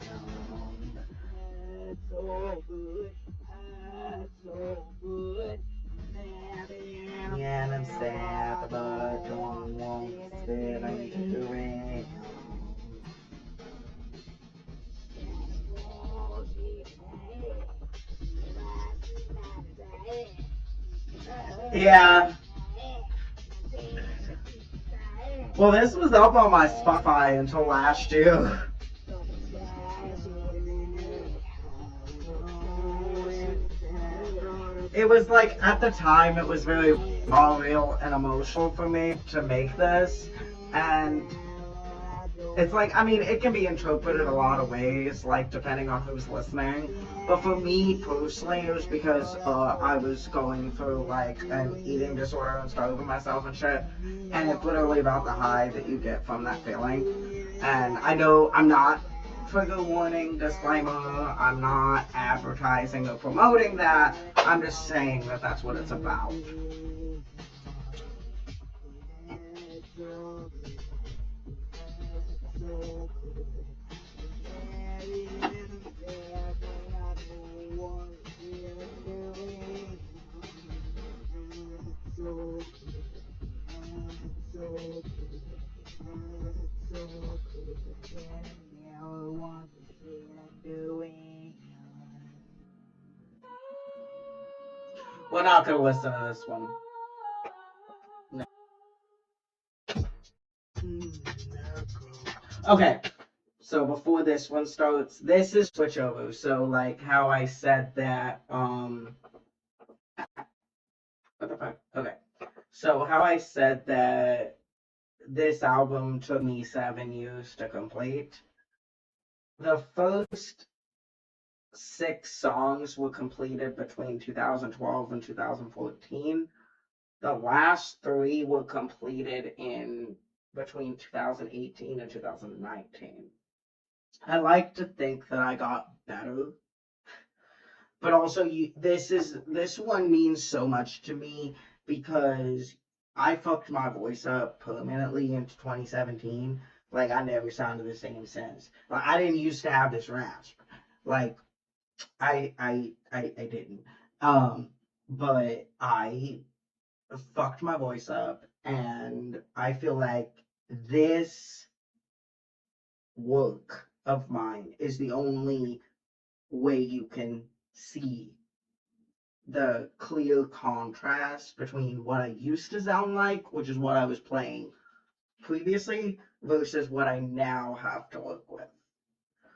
It's so good. It's so good. And I'm sad, but I don't want feeling doing. Yeah. Well, this was up on my Spotify until last year. It was like, at the time, it was very real and emotional for me to make this. And it's like, I mean, it can be interpreted a lot of ways, like, depending on who's listening. But for me, personally, it was because I was going through, like, an eating disorder and starving myself and shit. And it's literally about the high that you get from that feeling. And I know I'm not, trigger warning, disclaimer, I'm not advertising or promoting that. I'm just saying that that's what it's about. We're not gonna listen to this one. No. Okay, so before this one starts, this is switchover. So like how I said that, what the fuck? Okay. So how I said that this album took me 7 years to complete. The first 6 songs were completed between 2012 and 2014. The last 3 were completed in between 2018 and 2019. I like to think that I got better, but also this one means so much to me because I fucked my voice up permanently in 2017. Like, I never sounded the same since. Like, I didn't used to have this rasp. Like, I didn't. But I fucked my voice up, and I feel like this work of mine is the only way you can see the clear contrast between what I used to sound like, which is what I was playing previously, versus what I now have to work with.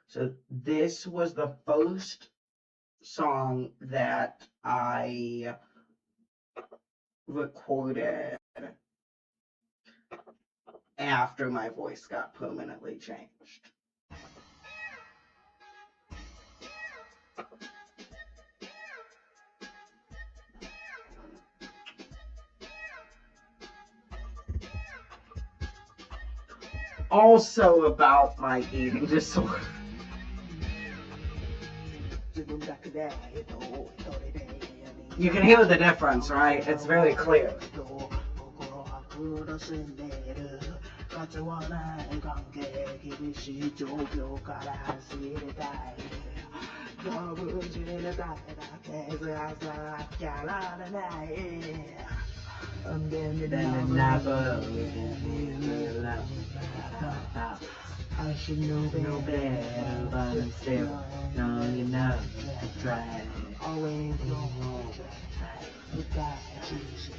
So this was the first song that I recorded after my voice got permanently changed. Also about my eating disorder. You can hear the difference, right? It's very clear. I should know better, but I'm still young enough to try. Always wrong, without choosing.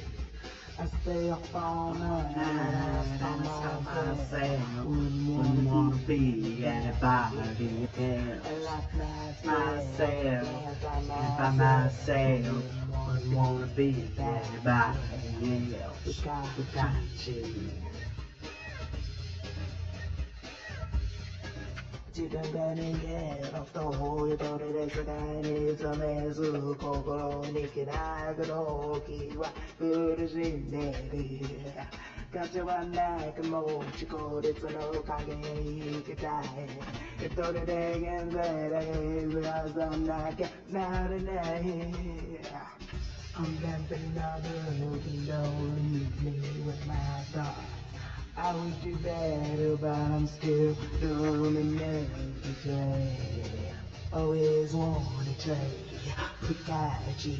I stay up all night, and I stop myself. Wouldn't wanna be anybody else. Myself, if I'm myself, wouldn't wanna be anybody else. Without you. 時間が逃げろとゆとりで世界に冷めず心にきなく動機は苦しんでいる価値はなくも自己律の影に生きたい一人で現在だけ目指さなきゃなれない I'm dancing another looking don't leave me with my thoughts I wish you better, but I'm still doing everything. Always wanna trade, Pikachu.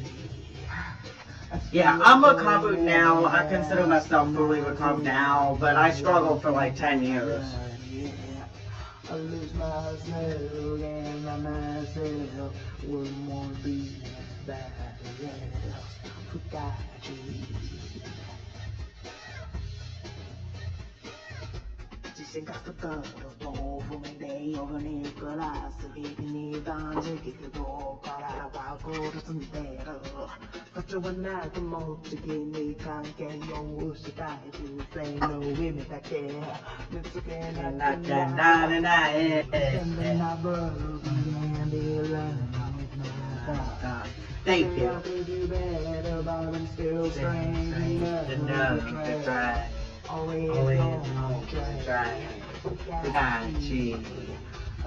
Yeah, I'm recovered now. I consider myself fully recovered now, but I struggled for like 10 years. I lose myself and I myself wouldn't want to be back Pikachu. 自信がつくと不明で夜に暮らす日々に断食でどうからが殺すんでる価値はなくも時に関係をしたい人生の意味だけ見つけなきゃなれない Thank you. Always know to try. Pikachu.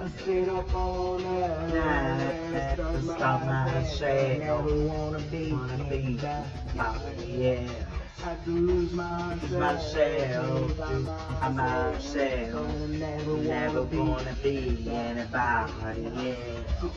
I stayed up all night to stop myself. Never wanna be Yeah. I had to lose myself by myself. Never gonna be anybody. Yeah.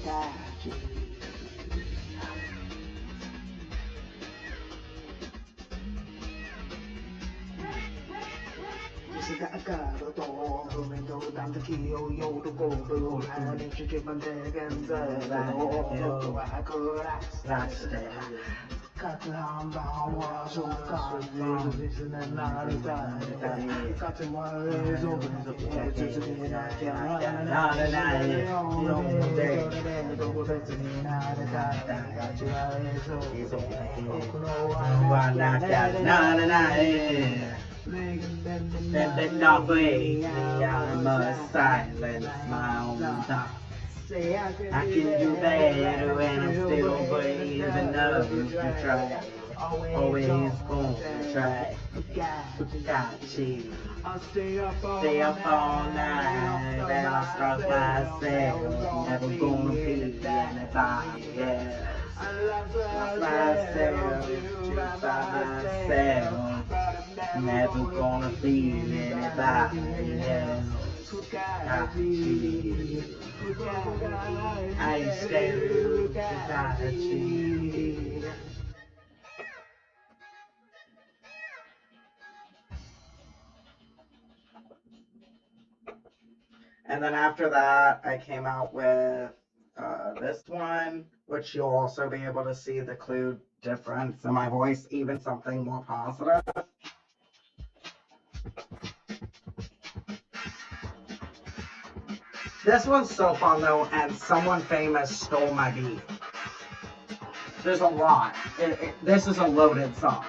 Then not wait me, I must silence my own thoughts. I can do better when I'm still brave enough to try. Always gonna try. Pikachu. Stay up all night, then I'll start myself. Never gonna be anybody else. Myself, just by myself. Never gonna be anybody else. I stay with Pikachu. And then after that, I came out with this one, which you'll also be able to see the clue difference in my voice, even something more positive. This one's so fun though, and someone famous stole my beat. There's a lot. This is a loaded song.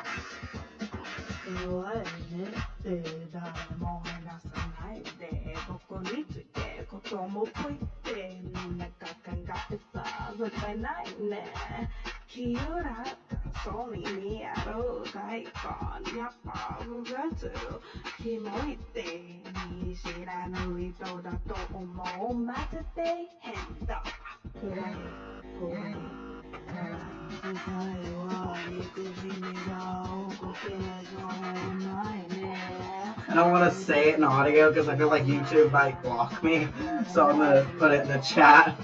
I don't want to say it in audio because I feel like YouTube might block me, so I'm going to put it in the chat.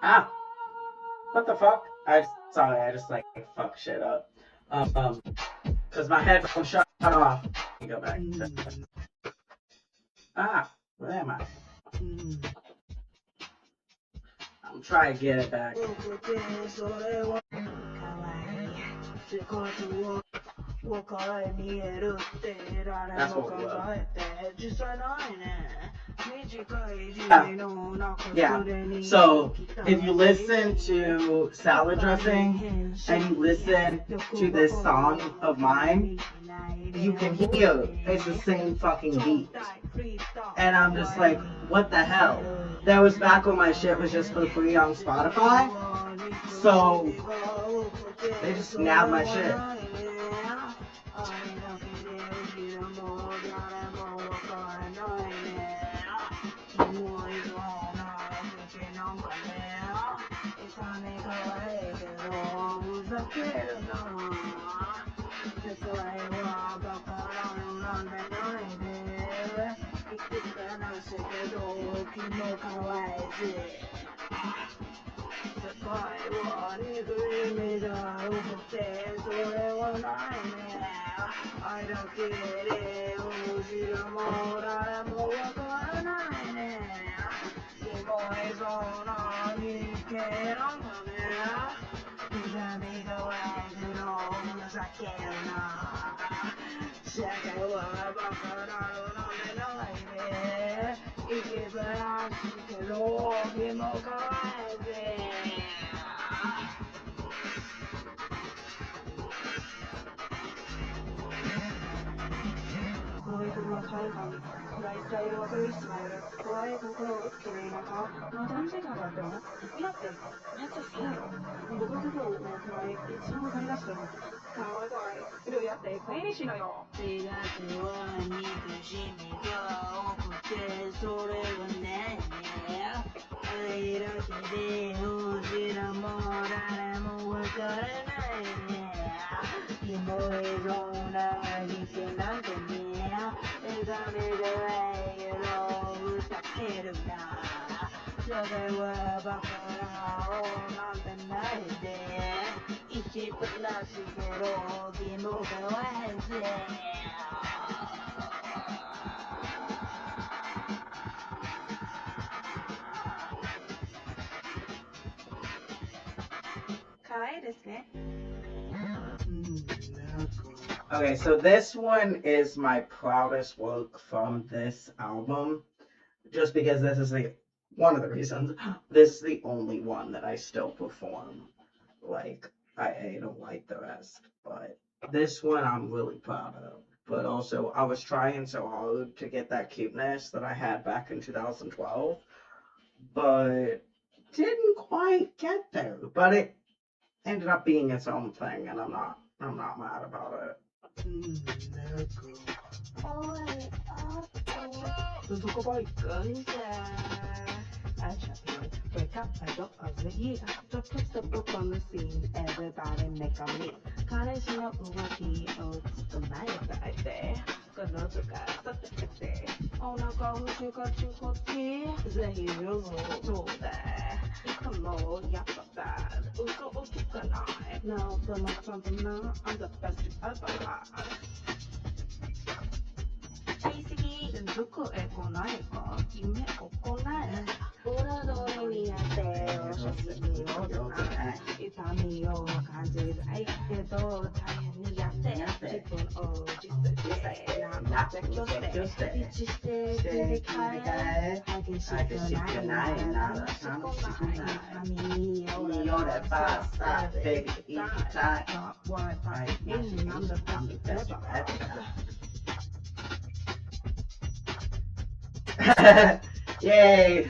Ah, what the fuck? Sorry, I just like fuck shit up. Cause my headphones shut off. Let me go back. Where am I? I'm trying to get it back. That's what we love. Yeah. So if you listen to Salad Dressing and you listen to this song of mine, you can hear it's the same fucking beat. And I'm just like, what the hell? That was back when my shit was just for free on Spotify. So they just nabbed my shit. Okay, so this one is my proudest work from this album, just because this is one of the reasons. This is the only one that I still perform. Like, I don't like the rest, but this one I'm really proud of. But also, I was trying so hard to get that cuteness that I had back in 2012, but didn't quite get there. But it ended up being its own thing, and I'm not mad about it. Wake up, I don't of the year. Just put the book on the scene. Everybody make a meet. College no lucky, oh, it's the night right there. Good luck to guys, such a day. Oh, no, go, who got you got here? The hero roll there. Come on, yeah, but that. Uko, uko, night. Now, the much something now, I'm the best you ever had. どこへ来ないか夢を来ない裏通りにあってよしすぎようじゃない痛みを感じないけど大変にやって自分を実践なプロジェクトして一致して切り替え激しくないならしこない痛みによればさベビー行きたい Wi-Fi in I'm the best ever Yay!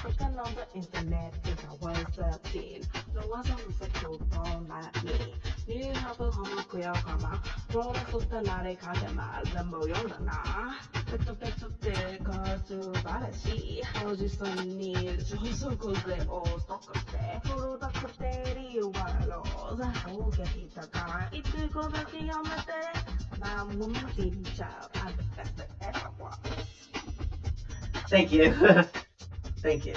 Looking on the internet since I was 13. No one's on the sexual phone like me. You have a homoqueer comma. Roll a foot and I can't imagine more young than I. It's a bit of dick, cause 素晴らしいおじさんに上速税をストックしてプロダクテリーワローズ攻撃だからいつこだけやめてマムティーチャー I'm the best ever was Thank you. Thank you.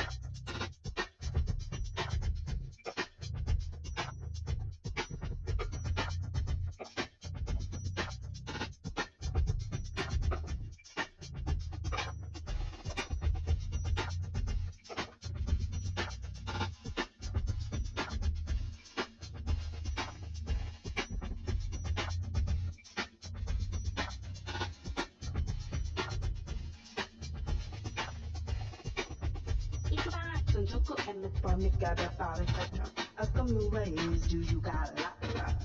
And the fun you got about it, I come the ways, do you got a lot of fun?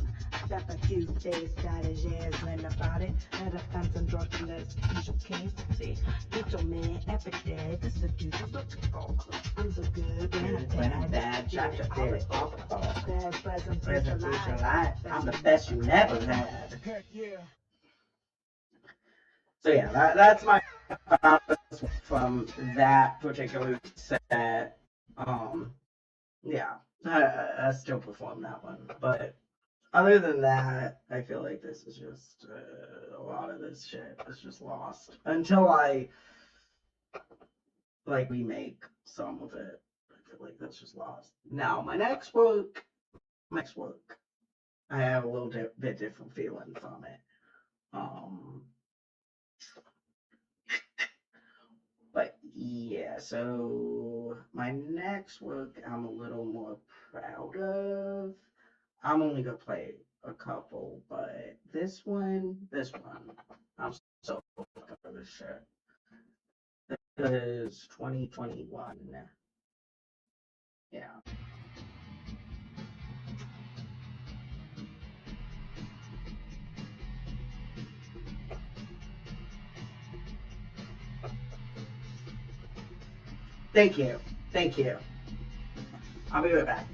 That a few days, got a jazz when about it, and a fans and druggless, usual case, see, get your man every day, this is the dude who's so typical. I'm so good when I'm bad, shot your favorite off the ball. Best presentation live, I'm the best you never had. Heck yeah. So yeah, that's my from that particular set. Yeah, I still perform that one, but other than that, I feel like this is just a lot of this shit is just lost until I like remake some of it. I feel like that's just lost. Now my next work, I have a little bit different feeling from it. But yeah, so my next work I'm a little more proud of. I'm only gonna play a couple, but this one, I'm so proud of this shit. This is 2021. Yeah. Thank you. Thank you. I'll be right back.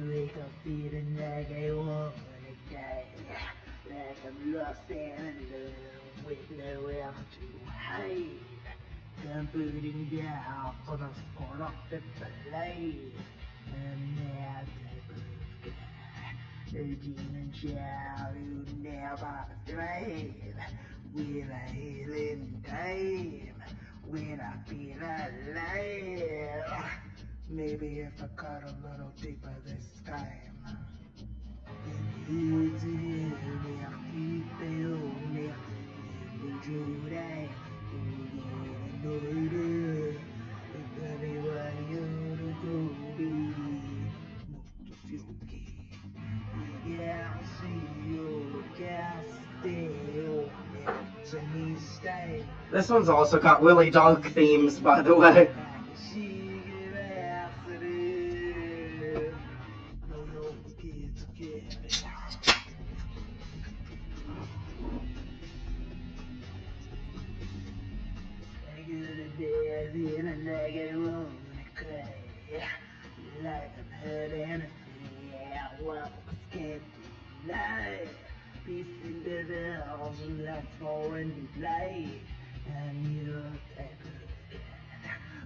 Wake up feeling like I wanna die, like I'm lost and alone with nowhere to hide. I'm putting down for the score of the blade, and that type of guy, a demon child who never thrive. Will I heal in time? When I feel alive? Maybe if I cut a little deeper this time. This one's also got really dark themes, by the way. Like I'm hurting anything, well, can't deny. Peace in the hills, let's fall in the light. And you're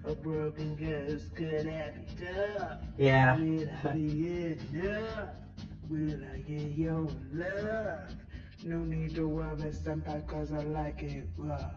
a broken ghost could have be tough. Yeah. Will I be enough? Will I get your love? No need to worry, senpai, cause I like it rough.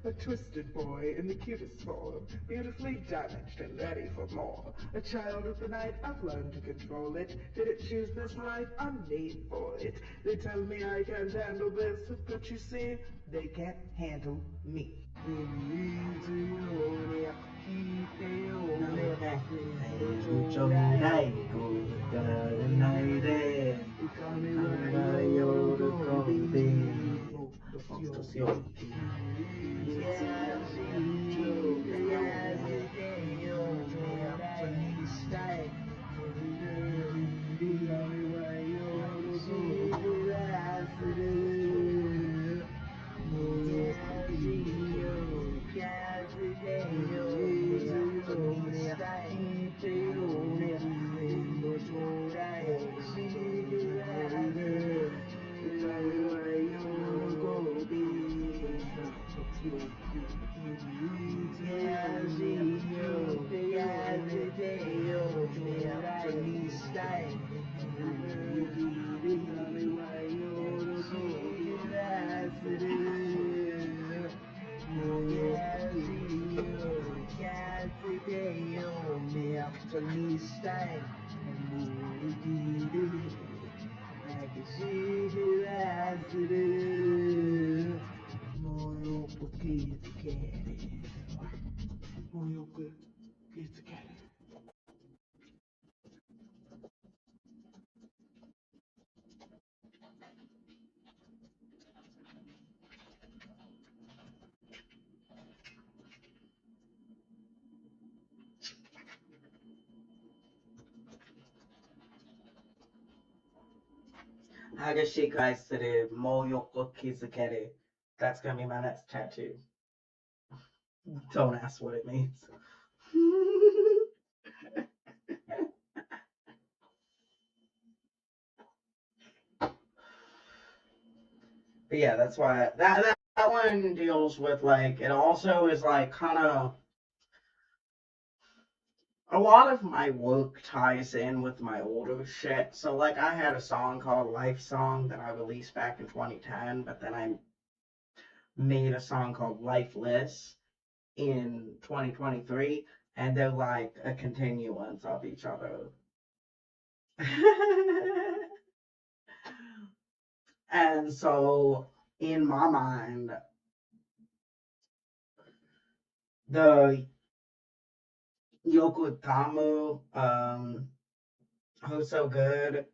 A twisted boy in the cutest form, beautifully damaged and ready for more. A child of the night, I've learned to control it. Did it choose this life? I'm made for it. They tell me I can't handle this, but you see, they can't handle me. That's gonna be my next tattoo. Don't ask what it means. But yeah, that's why that one deals with like it also is like kind of a lot of my work ties in with my older shit. So like I had a song called Life Song that I released back in 2010, but then I made a song called Lifeless in 2023, and they're like a continuance of each other. And so in my mind, the Yokotamu, Who's So Good,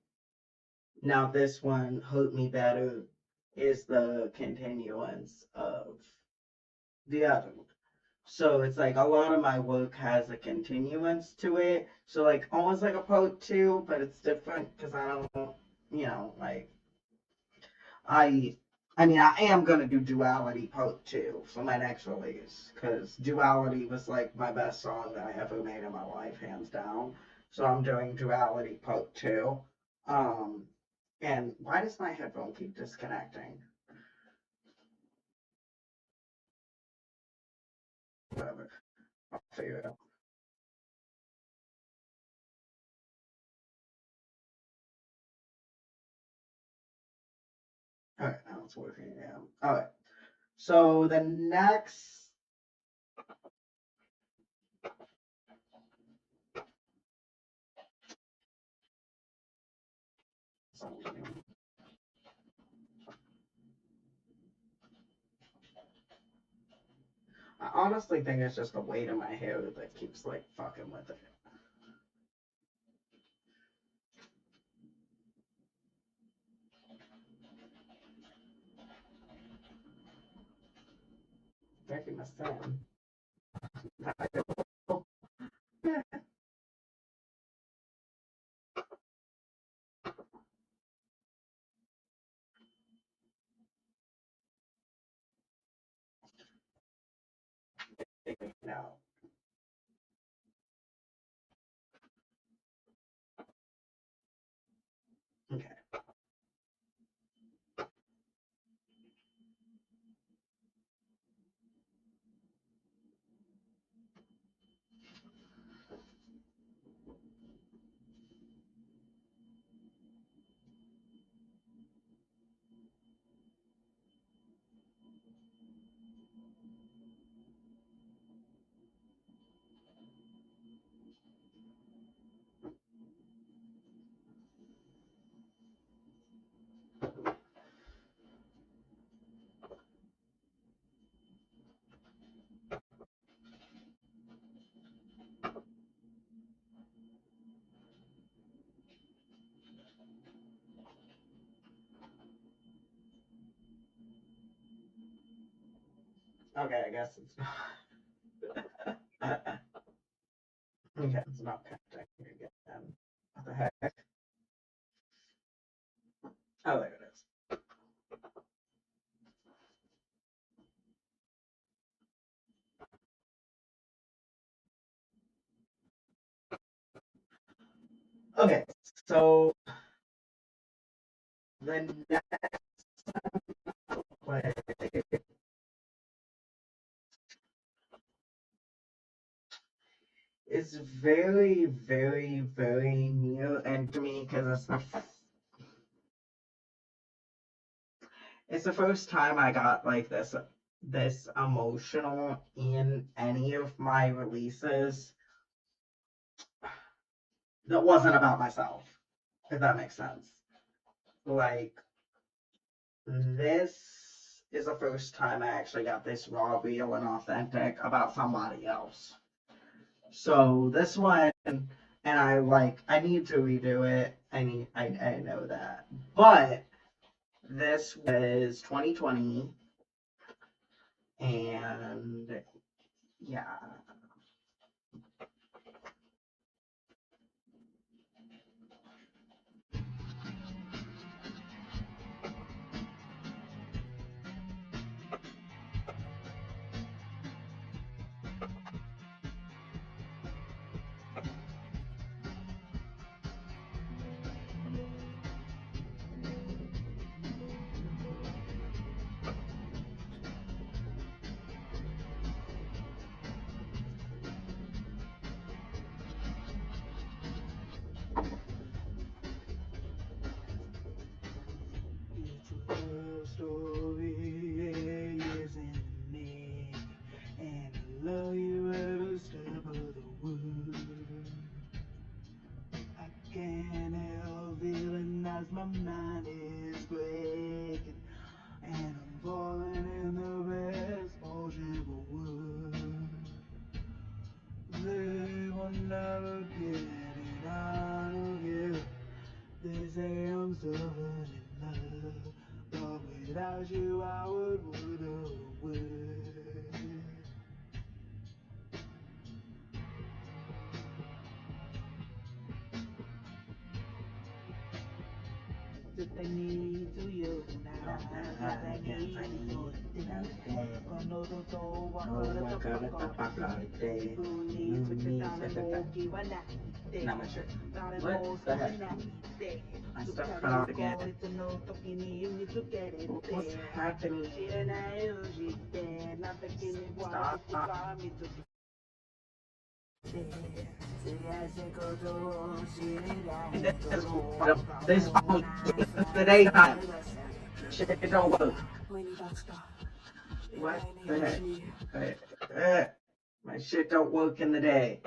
Now This One, Hurt Me Better, is the continuance of the other. So it's like a lot of my work has a continuance to it. So like almost like a part two, but it's different because I don't, like I I mean, I am gonna do Duality Part 2 for my next release, because Duality was like my best song that I ever made in my life, hands down. So I'm doing Duality Part 2. And why does my headphone keep disconnecting? Whatever. I'll figure it out. Alright, now it's working again. Alright. So the next I honestly think it's just the weight of my hair that keeps like fucking with it. Taking my stand. No. Okay, I guess it's not. Okay, it's not contacting again. What the heck? Oh, there it is. Okay, so the next play is very, very, very new and to me because it's the first time I got like this emotional in any of my releases that wasn't about myself, if that makes sense. Like this is the first time I actually got this raw, real, and authentic about somebody else. So this one, and I need to redo it. I know that, but this was 2020, and yeah. It's a love story, years in the making, and I love you every step of the way. I can't help feeling as my mind is breaking, and I'm falling in the best possible way. They will never get it out of you. They say I'm stubborn in love, but without you I would wither away. Just I need to you now, I need you cuando todo va a tapacarte, Not my shirt. What the heck? My stuff cut off again. What's happening? Stop. This phone in the daytime. Shit don't work. What the heck? My shit don't work in the day.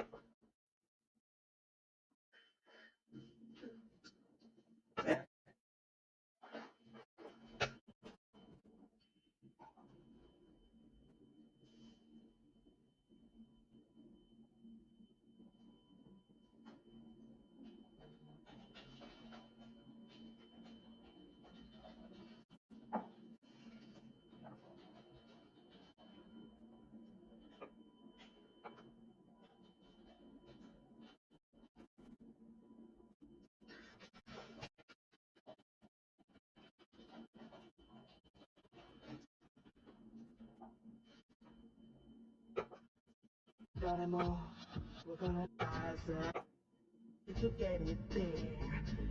We're gonna to get it there.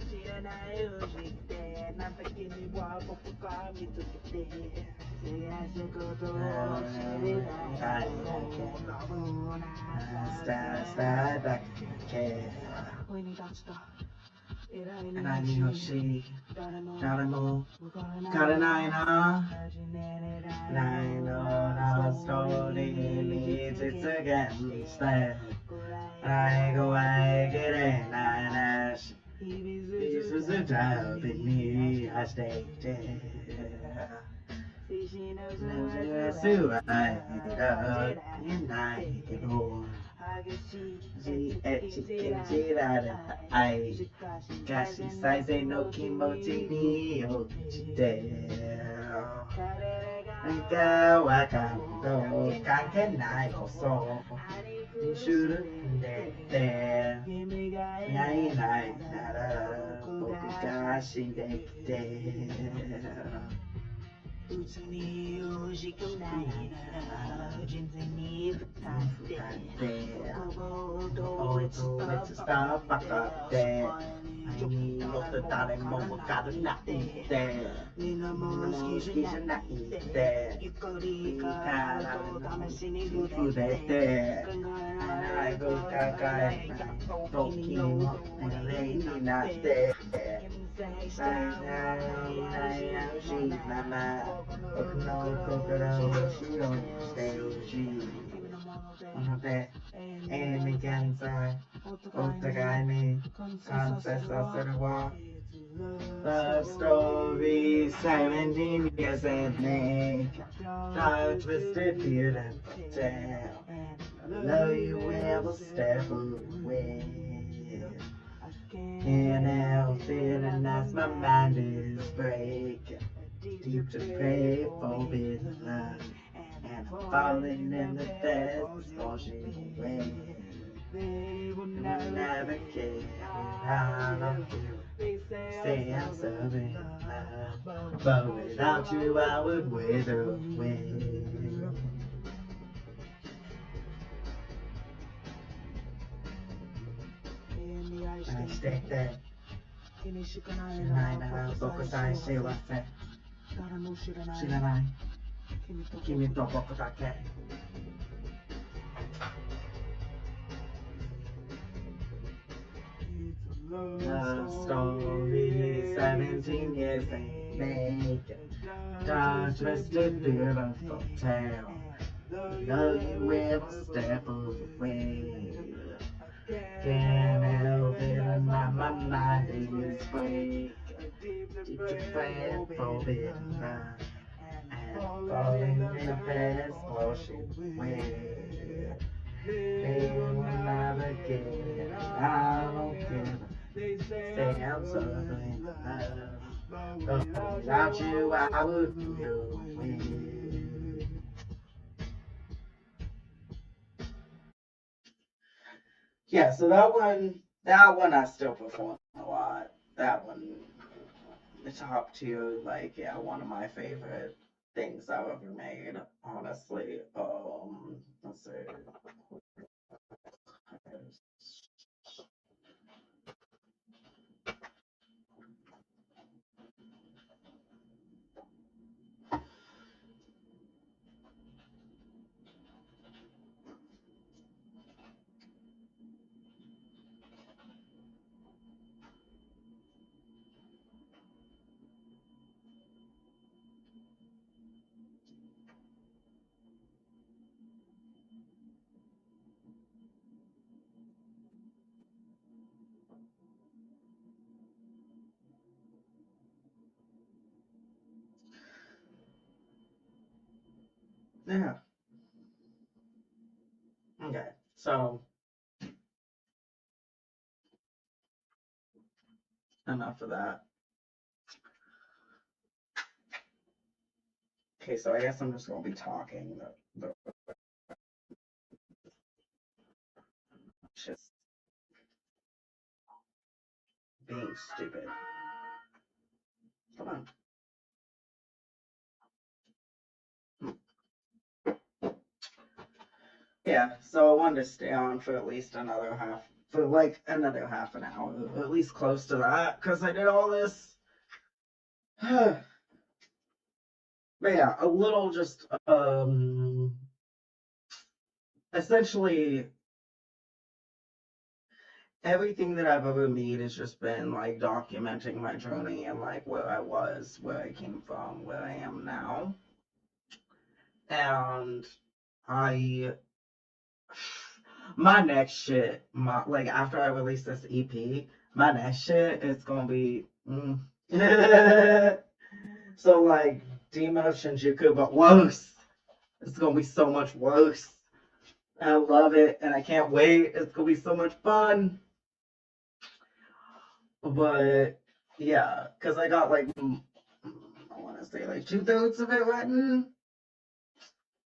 She and I usually there. Not the gimme walk, but we got me to get there. Say I should go to war. And I knew she, Daramo, got a 9, huh? 9 on our story needs its against that. I go, I get it, 9 ash. This was a job in me, I stayed there. Suicide, United, or she that I gashi size no kimochi ni ochite. Girl, I can't go, can't get I go so. You should have there. Nay, nay, nada, Bokugashi there. うちに用事がないなら全然に二ってここを別スターバカで前に乗って誰もわからないでみんなも好きじゃないでゆっくりからと試しに触れて考えないと考えない時も流れになってさよならのしまま僕の心を白にしてほしいなので永遠に現在お互いに完成させるわ The story 17 years and make a twisted beautiful tale love you ever step away can't help feeling as my mind is breaking deep to pray for forbidden love and I'm falling in the depths washing away they will never get out of you say I'm serving love but without you I would wither away I stay there 知らないなら僕さえ幸せ知らない君と僕だけ The story 17 years they make a twisted beautiful tale love you ever step away can't help it and my mind is break deep to pray for forbidden love and falling in the past washing away they will never get it I don't care say I'm serving love but without you I would feel weird yeah so that one I still perform a lot that one the top two like yeah one of my favorite things I've ever made honestly let's see yeah okay so enough of that okay so I guess I'm just gonna be talking the just being stupid come on yeah so I wanted to stay on for at least another half an hour at least close to that because I did all this but yeah a little just essentially everything that I've ever made has just been like documenting my journey and like where I was, where I came from, where I am now. And my next shit, like after I release this EP, my next shit is gonna be so like Demon of Shinjuku, but worse. It's gonna be so much worse. I love it and I can't wait. It's gonna be so much fun. But yeah, because I got like I want to say like 2/3 of it written,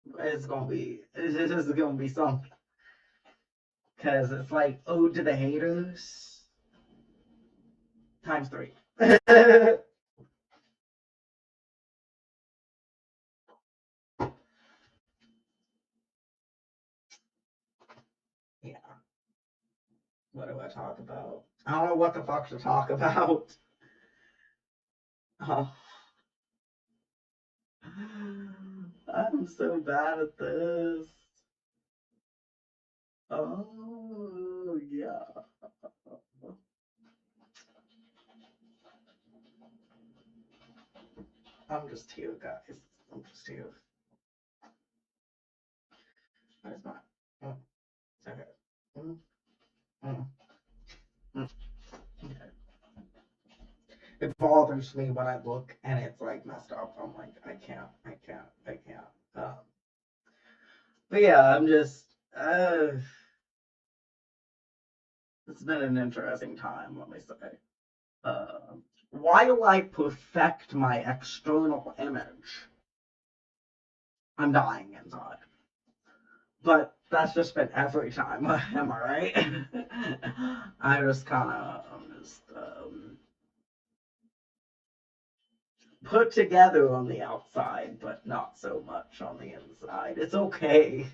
It's just gonna be something. Cause it's like Ode to the Haters times 3. Yeah. What do I talk about? I don't know what the fuck to talk about. Oh. I'm so bad at this. Oh, yeah. I'm just here, guys. I'm just here. Where's my. Oh, okay. Mm, mm, mm. Okay. It bothers me when I look and it's like messed up. I'm like, I can't. But yeah, I'm just. It's been an interesting time, let me say. Uh, why do I perfect my external image? I'm dying inside. But that's just been every time, am I right? I just kind of put together on the outside, but not so much on the inside. It's okay.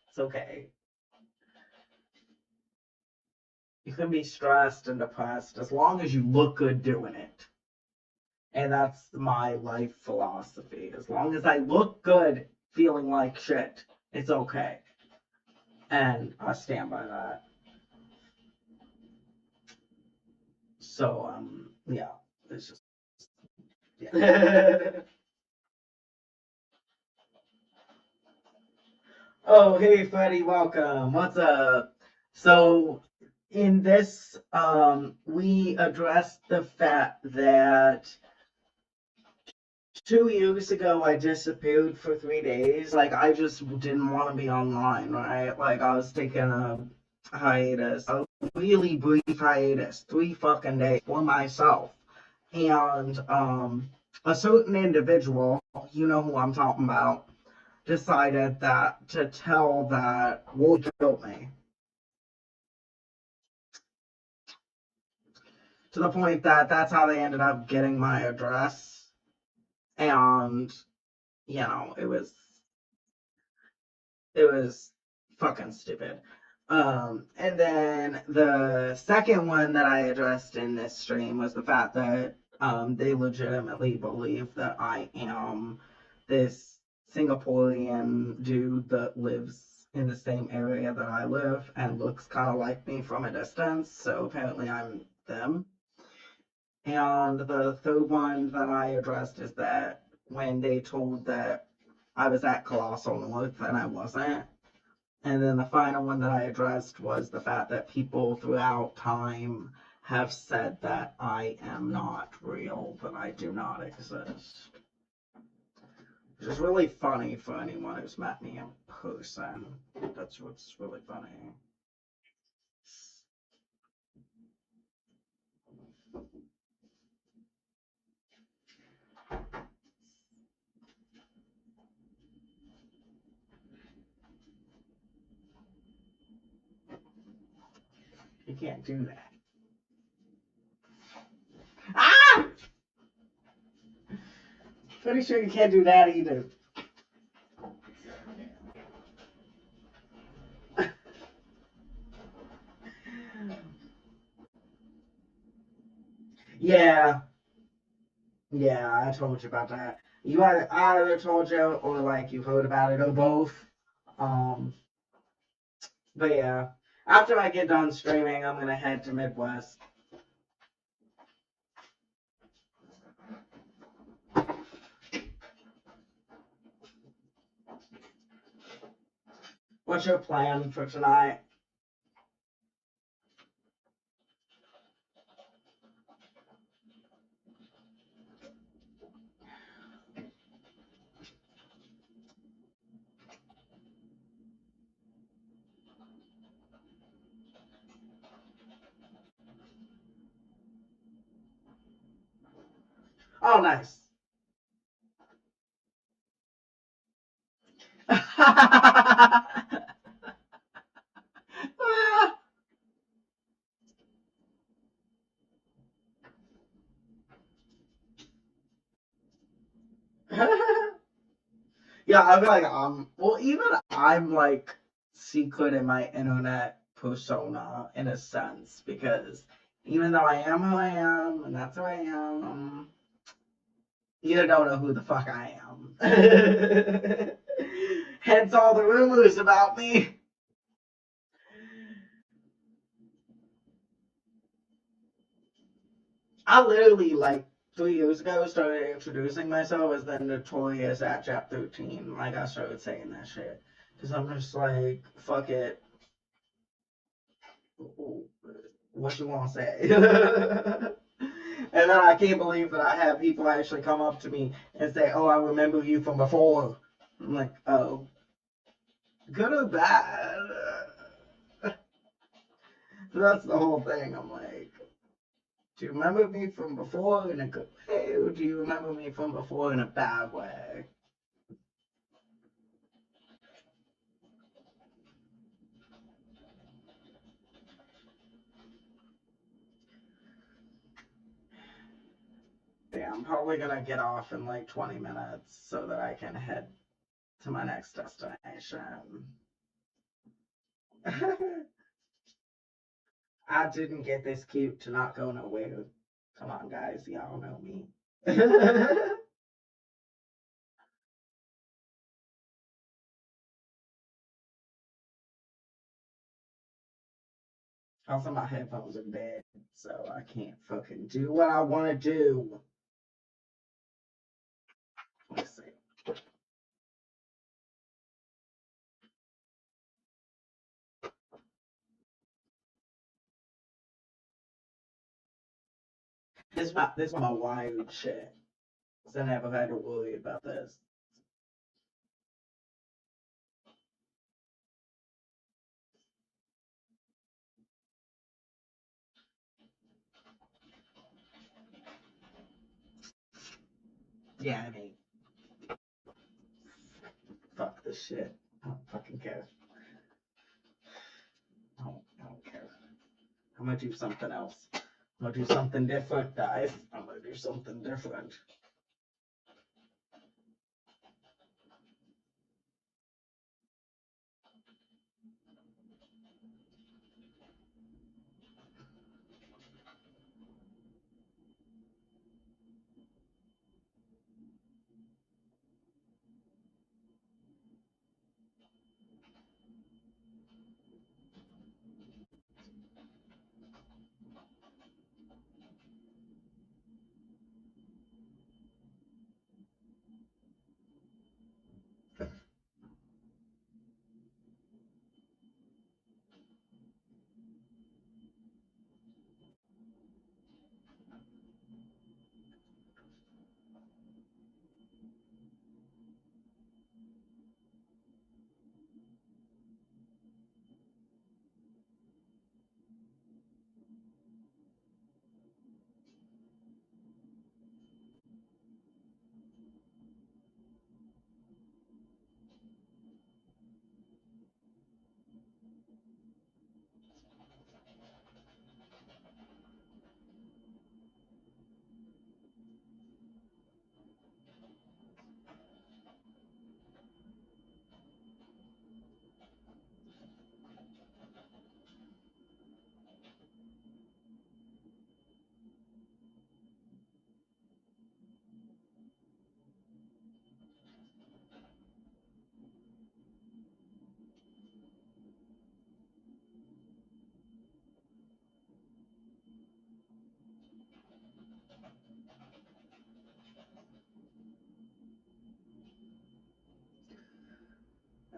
It's okay. You can be stressed and depressed as long as you look good doing it. And that's my life philosophy. As long as I look good feeling like shit, it's okay. And I stand by that. So, yeah. It's just, yeah. Oh, hey, Freddie, welcome. What's up? So, in this, we addressed the fact that 2 years ago I disappeared for 3 days. Like, I just didn't want to be online, right? Like, I was taking a hiatus, a really brief hiatus, 3 fucking days for myself. And, a certain individual, you know who I'm talking about, decided that to tell that Wolf killed me. To the point that that's how they ended up getting my address. And, it was fucking stupid. And then the second one that I addressed in this stream was the fact that they legitimately believe that I am this Singaporean dude that lives in the same area that I live and looks kind of like me from a distance. So apparently I'm them. And the third one that I addressed is that when they told that I was at Colossal North and I wasn't. And then the final one that I addressed was the fact that people throughout time have said that I am not real, that I do not exist. Which is really funny for anyone who's met me in person. That's what's really funny. You can't do that. Ah! Pretty sure you can't do that either. Yeah. Yeah, I told you about that. I either told you or like you heard about it or both. Um, but yeah, after I get done streaming, I'm gonna head to Midwest. What's your plan for tonight? Oh, nice. Yeah, I feel like well, even I'm like secret in my internet persona in a sense because even though I am who I am and that's who I am, you don't know who the fuck I am. Hence all the rumors about me. I literally like 3 years ago started introducing myself as the notorious at Chap 13. Like I started saying that shit because I'm just like, fuck it. What you want to say? And then I can't believe that I have people actually come up to me and say, "Oh, I remember you from before." I'm like, "Oh, good or bad?" That's the whole thing. I'm like, "Do you remember me from before in a good way, or do you remember me from before in a bad way?" Yeah, I'm probably gonna get off in like 20 minutes so that I can head to my next destination. I didn't get this cute to not go nowhere. Come on, guys, y'all know me. Also, my headphones are dead, so I can't fucking do what I want to do. Let's see. This is my wired shit. So I never had to worry about this. Yeah, I mean, fuck this shit. I don't fucking care. I don't care. I'm gonna do something else. I'm gonna do something different, guys. I'm gonna do something different.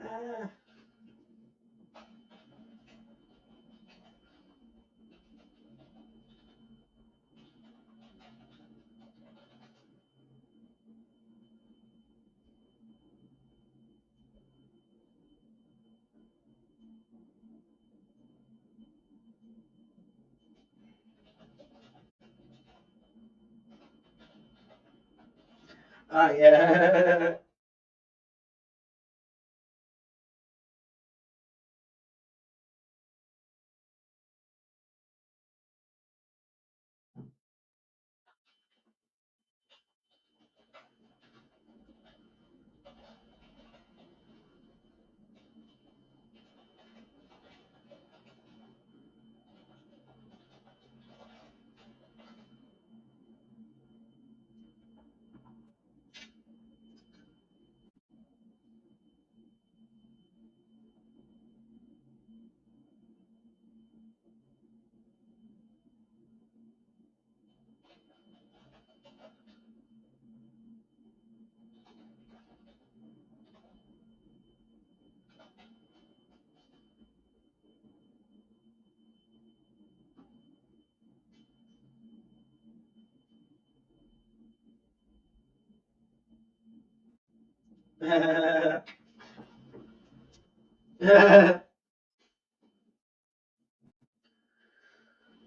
Uh, oh yeah.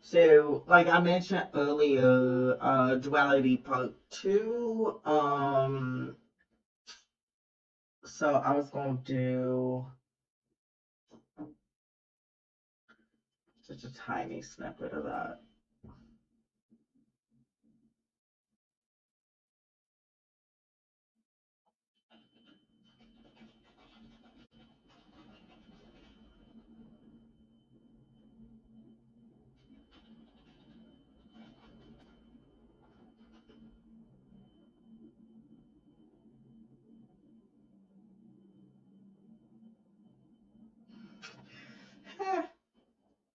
So, like I mentioned earlier, duality part two. So I was gonna do just a tiny snippet of that.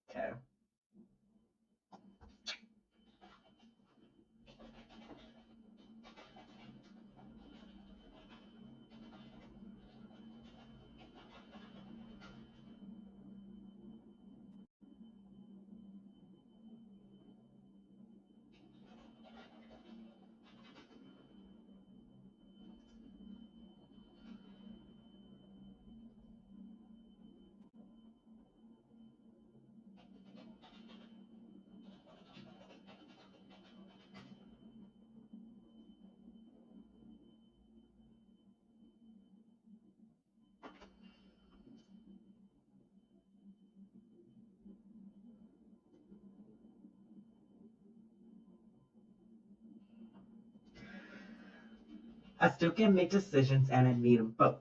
Okay. I still can make decisions and I need them both.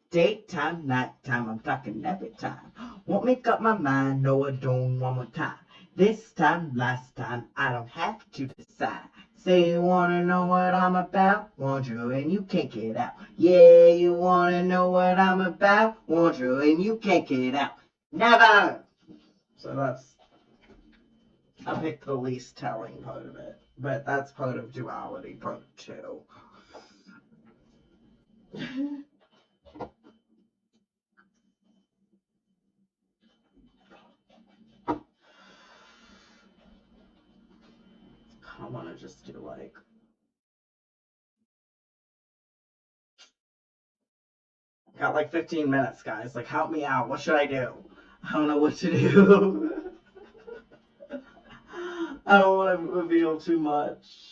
Daytime, nighttime, I'm talking every time. Won't make up my mind, no I don't one more time. This time, last time, I don't have to decide. Say you wanna know what I'm about, won't you? And you can't get out. Yeah, you wanna know what I'm about, won't you? And you can't get out. Never! So I picked the least telling part of it. But that's part of duality part two. I want to just do like got like 15 minutes, guys. Like, help me out. What should I do? I don't know what to do. I don't want to reveal too much.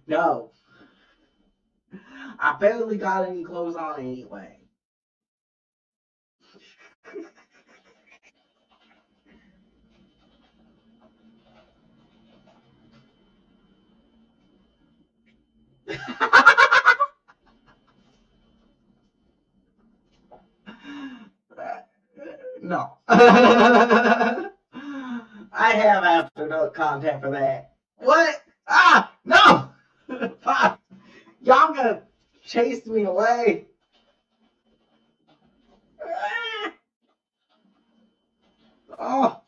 No. I barely got any clothes on anyway. No. I have after dark content for that. What? Ah, no! Fuck. Y'all gonna chase me away. Oh.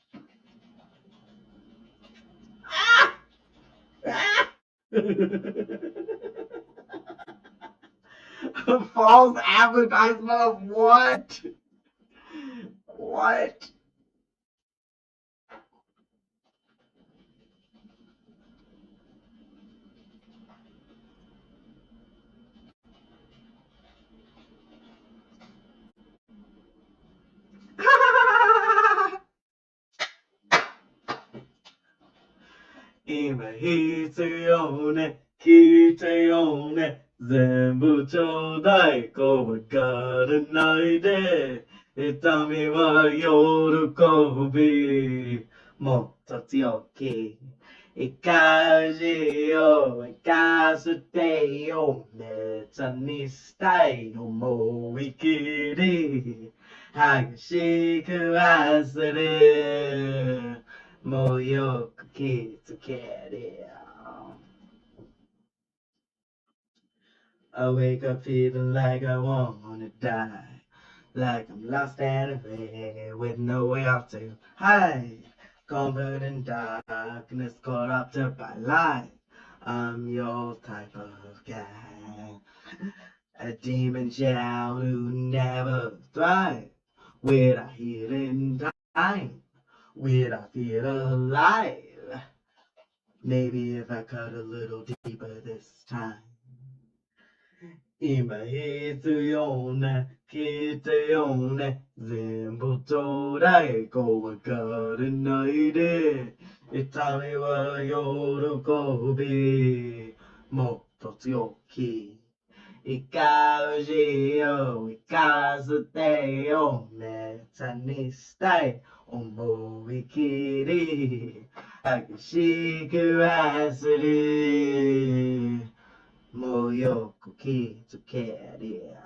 Ah! Ah! A false advertisement of what? What?今必要ね、来てよね、全部ちょうだい、怖がらないで、痛みは喜び、もっと強気、生かしよう、生かしてよ、めちゃにしたい思い切り、激しく忘れ、Moyo Kitsuke. I wake up feeling like I wanna die. Like I'm lost and afraid with no way out to hide. Covered in darkness, caught up to by light. I'm your type of guy. A demon child who never thrive. Without healing time, without feel alive. Maybe if I cut a little deeper this time. 今必要ね、必要ね、全部ちょうだい、怖がれないで、痛みは喜び、もっと強気。生かしよ、生かしてよ、めちゃにしたい、思い切り、激しく忘れ、もうよく気づけりゃ。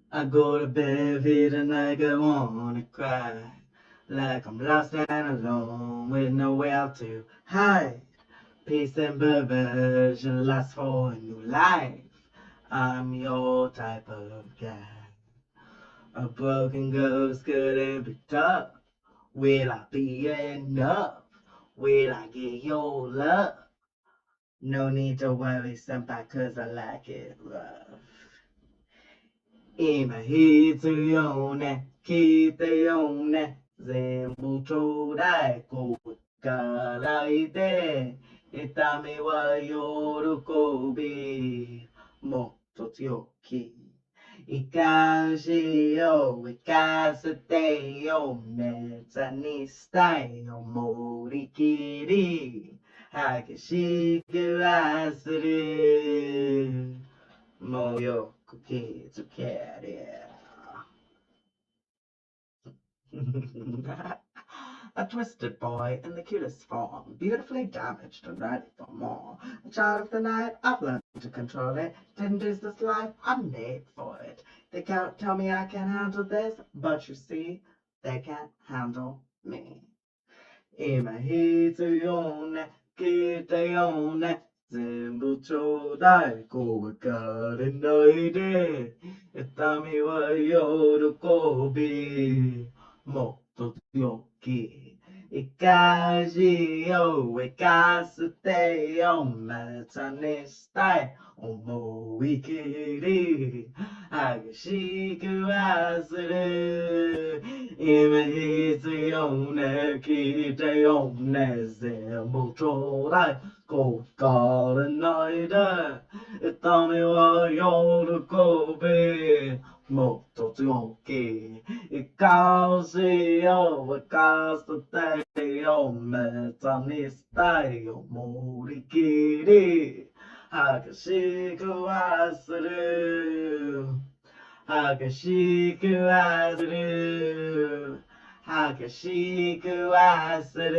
I go to bed feeling like I wanna cry. Like I'm lost and alone with nowhere to hide. Peace and perversion last for a new life. I'm your type of guy. A broken ghost couldn't be tough. Will I be enough? Will I get your love? No need to worry, senpai, cause I like it rough. 今必要ね、来てよね、全部ちょうだい、こうからいて、痛みは喜び、もっと強気。生かしよう、生かしてよ、めちゃにしたい、思い切り、激しく忘れ、もうよく気づけりゃ。A twisted boy in the cutest form, beautifully damaged and ready for more. A child of the night, I've learned to control it. Didn't choose this life, I'm made for it. They can't tell me I can't handle this, but you see, they can't handle me. 今必要ね、来てよね、全部ちょうだい、怖がれないで、痛みは喜び、もっと強気。生かしよう、生かしてよ、めちゃにしたい、思い切り、激しく忘れ、今必要ね、来てよね、全部ちょうだい、後からないで、痛みは喜び、もっと強気。生かしよう、生かしてよ、めちゃにしたいよ、思い切り。激しく忘れる。激しく忘れる。激しく忘れ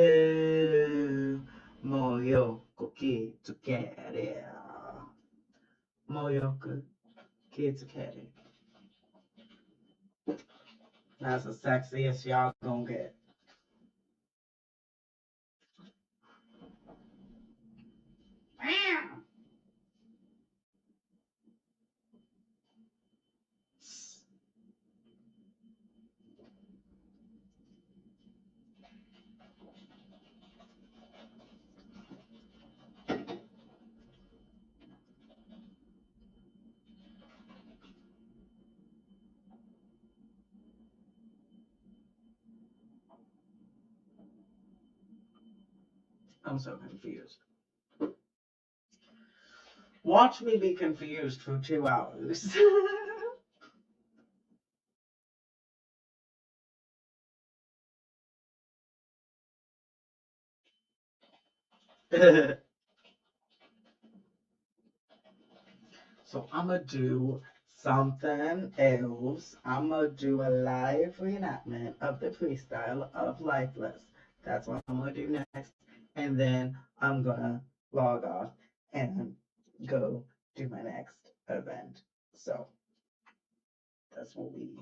る。もうよく気づけりゃ。もうよく気づけりゃ。That's the sexiest y'all gonna get. I'm so confused. Watch me be confused for 2 hours. So I'm gonna do something else. I'm gonna do a live reenactment of the freestyle of Lifeless. That's what I'm gonna do next. And then I'm gonna log off and go do my next event. So that's what we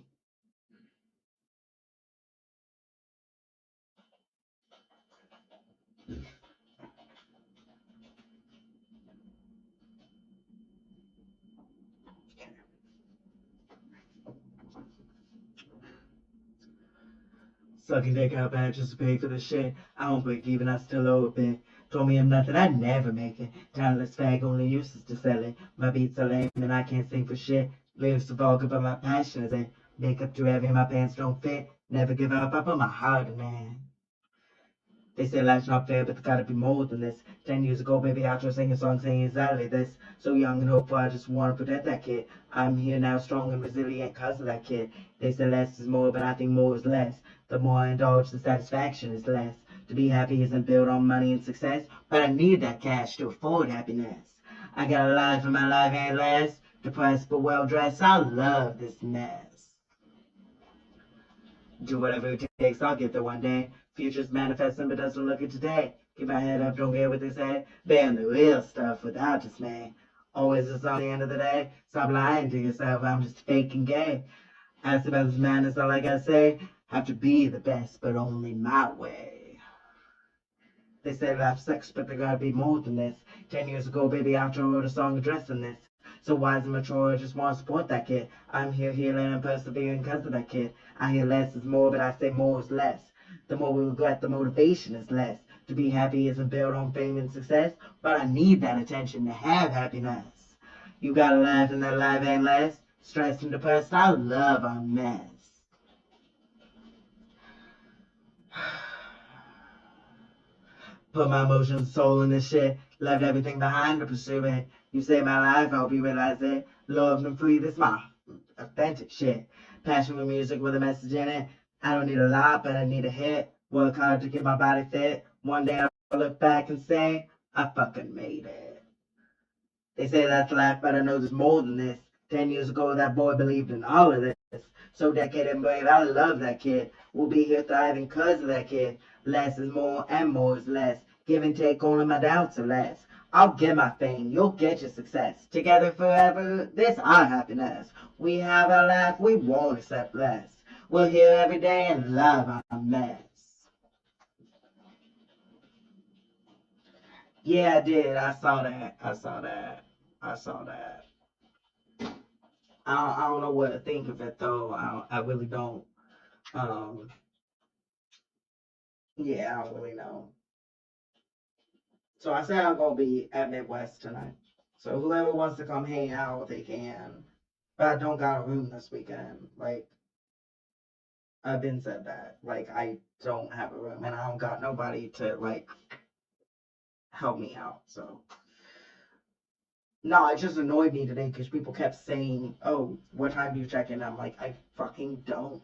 Sucking dick out bad just to pay for the shit. I don't break even, I still owe a bit. Told me I'm nothing, I never make it. Talentless fag, only uses to sell it. My beats are lame and I can't sing for shit. Lyrics are vulgar, but my passion is it. Makeup too heavy, my pants don't fit. Never give up, I put my heart in man. They say life's not fair, but there's gotta be more than this. 10 years ago, baby, I tried singing a song saying exactly this. So young and hopeful, I just wanna protect that kid. I'm here now, strong and resilient cause of that kid. They say less is more, but I think more is less. The more I indulge, the satisfaction is less. To be happy isn't built on money and success, but I need that cash to afford happiness. I got a life and my life ain't less. Depressed but well dressed, I love this mess. Do whatever it takes, I'll get there one day. Future's manifesting but doesn't look it today. Keep my head up, don't care what they say. Bearing the real stuff without dismay. Always is on the end of the day. Stop lying to yourself, I'm just fake and gay. Ask about this man, that's all I gotta say. Have to be the best, but only my way. They say life sucks, but there gotta be more than this. 10 years ago, baby, I wrote a song addressing this. So wise and mature, I just want to support that kid. I'm here healing and persevering because of that kid. I hear less is more, but I say more is less. The more we regret, the motivation is less. To be happy isn't built on fame and success, but I need that attention to have happiness. You gotta laugh and that life ain't less. Stressed and depressed, I love a mess. Put my emotions and soul in this shit. Left everything behind to pursue it. You saved my life, I hope you realize it. Loved and free, this my authentic shit. Passion for music with a message in it. I don't need a lot, but I need a hit. Work hard to get my body fit. One day I'll look back and say, I fucking made it. They say that's life, but I know there's more than this. 10 years ago, that boy believed in all of this. So decade and brave, I love that kid. We'll be here thriving cause of that kid. Less is more and more is less. Give and take, only my doubts are less. I'll get my fame, you'll get your success. Together forever, this our happiness. We have our life, we won't accept less. We're here every day and love our mess. Yeah, I did. I saw that. I don't know what to think of it though. I really don't. Yeah, I don't really know. So I said I'm gonna be at Midwest tonight. So whoever wants to come hang out, they can. But I don't got a room this weekend. Like I've been said that. Like I don't have a room and I don't got nobody to like help me out. So no, it just annoyed me today because people kept saying, "Oh, what time do you check in?" I'm like, I fucking don't.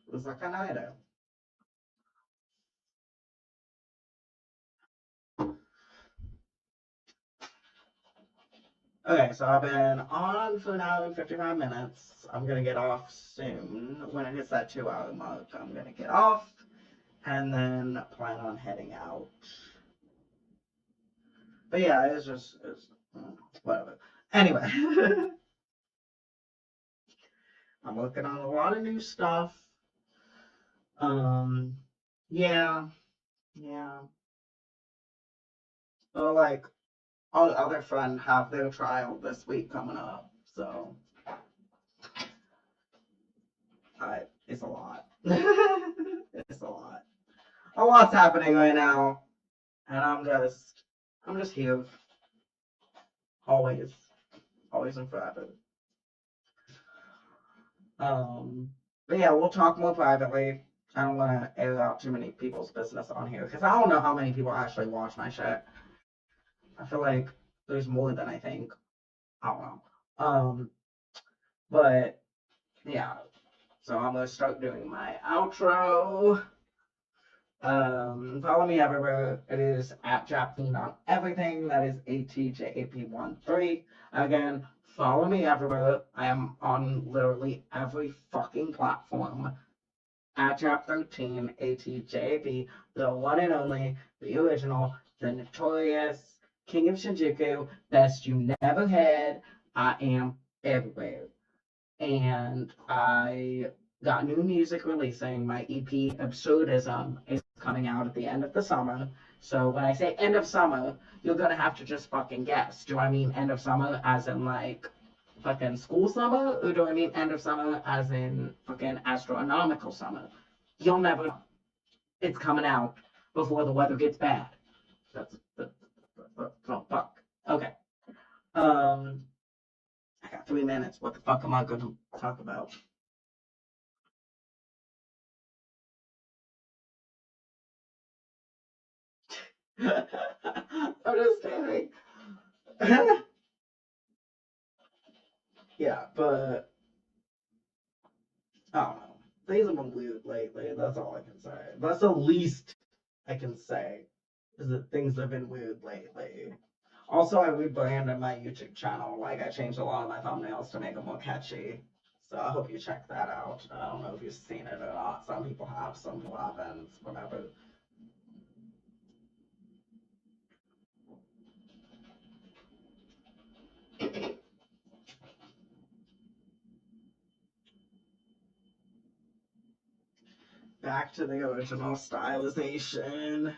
It was like an item. Okay, so I've been on for an hour and 55 minutes. I'm gonna get off soon. When it hits that 2 hour mark, I'm gonna get off and then plan on heading out. But yeah, it's whatever. Anyway, I'm working on a lot of new stuff. Um, yeah, yeah. So like all the other friends have their trial this week coming up, so it's a lot. It's a lot. A lot's happening right now, and I'm just here, always, always and forever. But yeah, we'll talk more privately. I don't want to air out too many people's business on here because I don't know how many people actually watch my shit. I feel like there's more than I think. I don't know. But yeah, so I'm gonna start doing my outro. Follow me everywhere. It is at Japleen on everything. That is ATJAP13. Again, follow me everywhere. I am on literally every fucking platform. At Jap13, ATJAP, the one and only, the original, the notorious King of Shinjuku, best you never had. I am everywhere. And I got new music releasing. My EP Absurdism is coming out at the end of the summer. So when I say end of summer, you're gonna have to just fucking guess. Do I mean end of summer as in like fucking school summer, or do I mean end of summer as in fucking astronomical summer? You'll never know. It's coming out before the weather gets bad. Oh, fuck. Okay. I got 3 minutes. What the fuck am I gonna talk about? I'm just kidding. Yeah, but I don't know. Things have been weird lately. That's all I can say. That's the least I can say. Is that things have been weird lately. Also, I rebranded my YouTube channel. Like, I changed a lot of my thumbnails to make them more catchy. So I hope you check that out. I don't know if you've seen it or not. Some people have, some people haven't. Whatever. Back to the original stylization.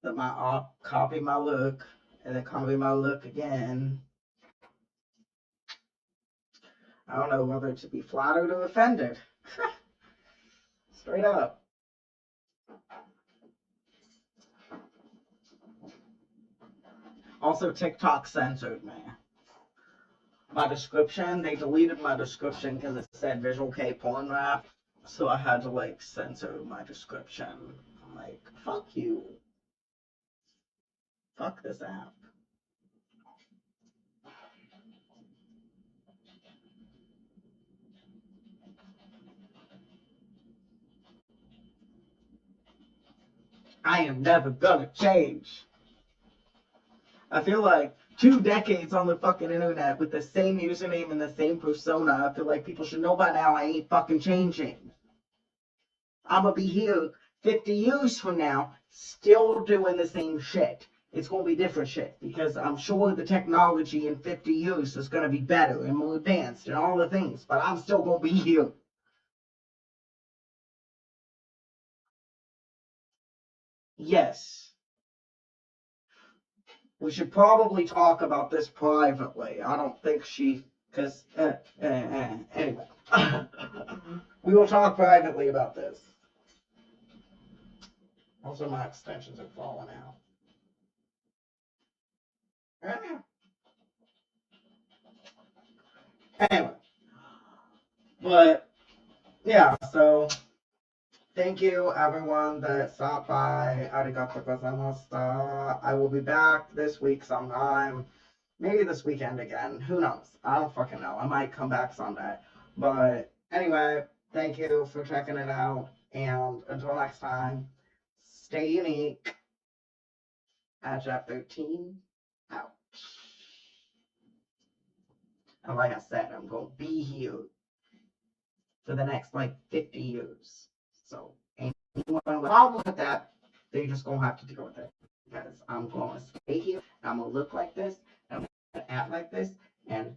That my op copy my look, and then copy my look again. I don't know whether to be flattered or offended. Straight up. Also, TikTok censored me. My description, they deleted my description because it said visual K porn rap. So I had to like censor my description. I'm like, fuck you. Fuck this app. I am never gonna change. I feel like 2 decades on the fucking internet with the same username and the same persona. I feel like people should know by now I ain't fucking changing. I'm gonna be here 50 years from now still doing the same shit. It's gonna be different shit because I'm sure the technology in 50 years is gonna be better and more advanced and all the things, but I'm still gonna be here. Yes. We should probably talk about this privately. I don't think she, because, anyway. We will talk privately about this. Also, my extensions are falling out. Anyway. But, yeah, so, thank you everyone that stopped by. Arigatou gozaimashita. I will be back this week sometime. Maybe this weekend again. Who knows? I don't fucking know. I might come back Sunday. But anyway, thank you for checking it out. And until next time, stay unique. Agile 13 out. And like I said, I'm going to be here for the next like 50 years. So, anyone with a problem with that, they're just going to have to deal with it. Because I'm going to stay here, I'm going to look like this, I'm going to act like this, and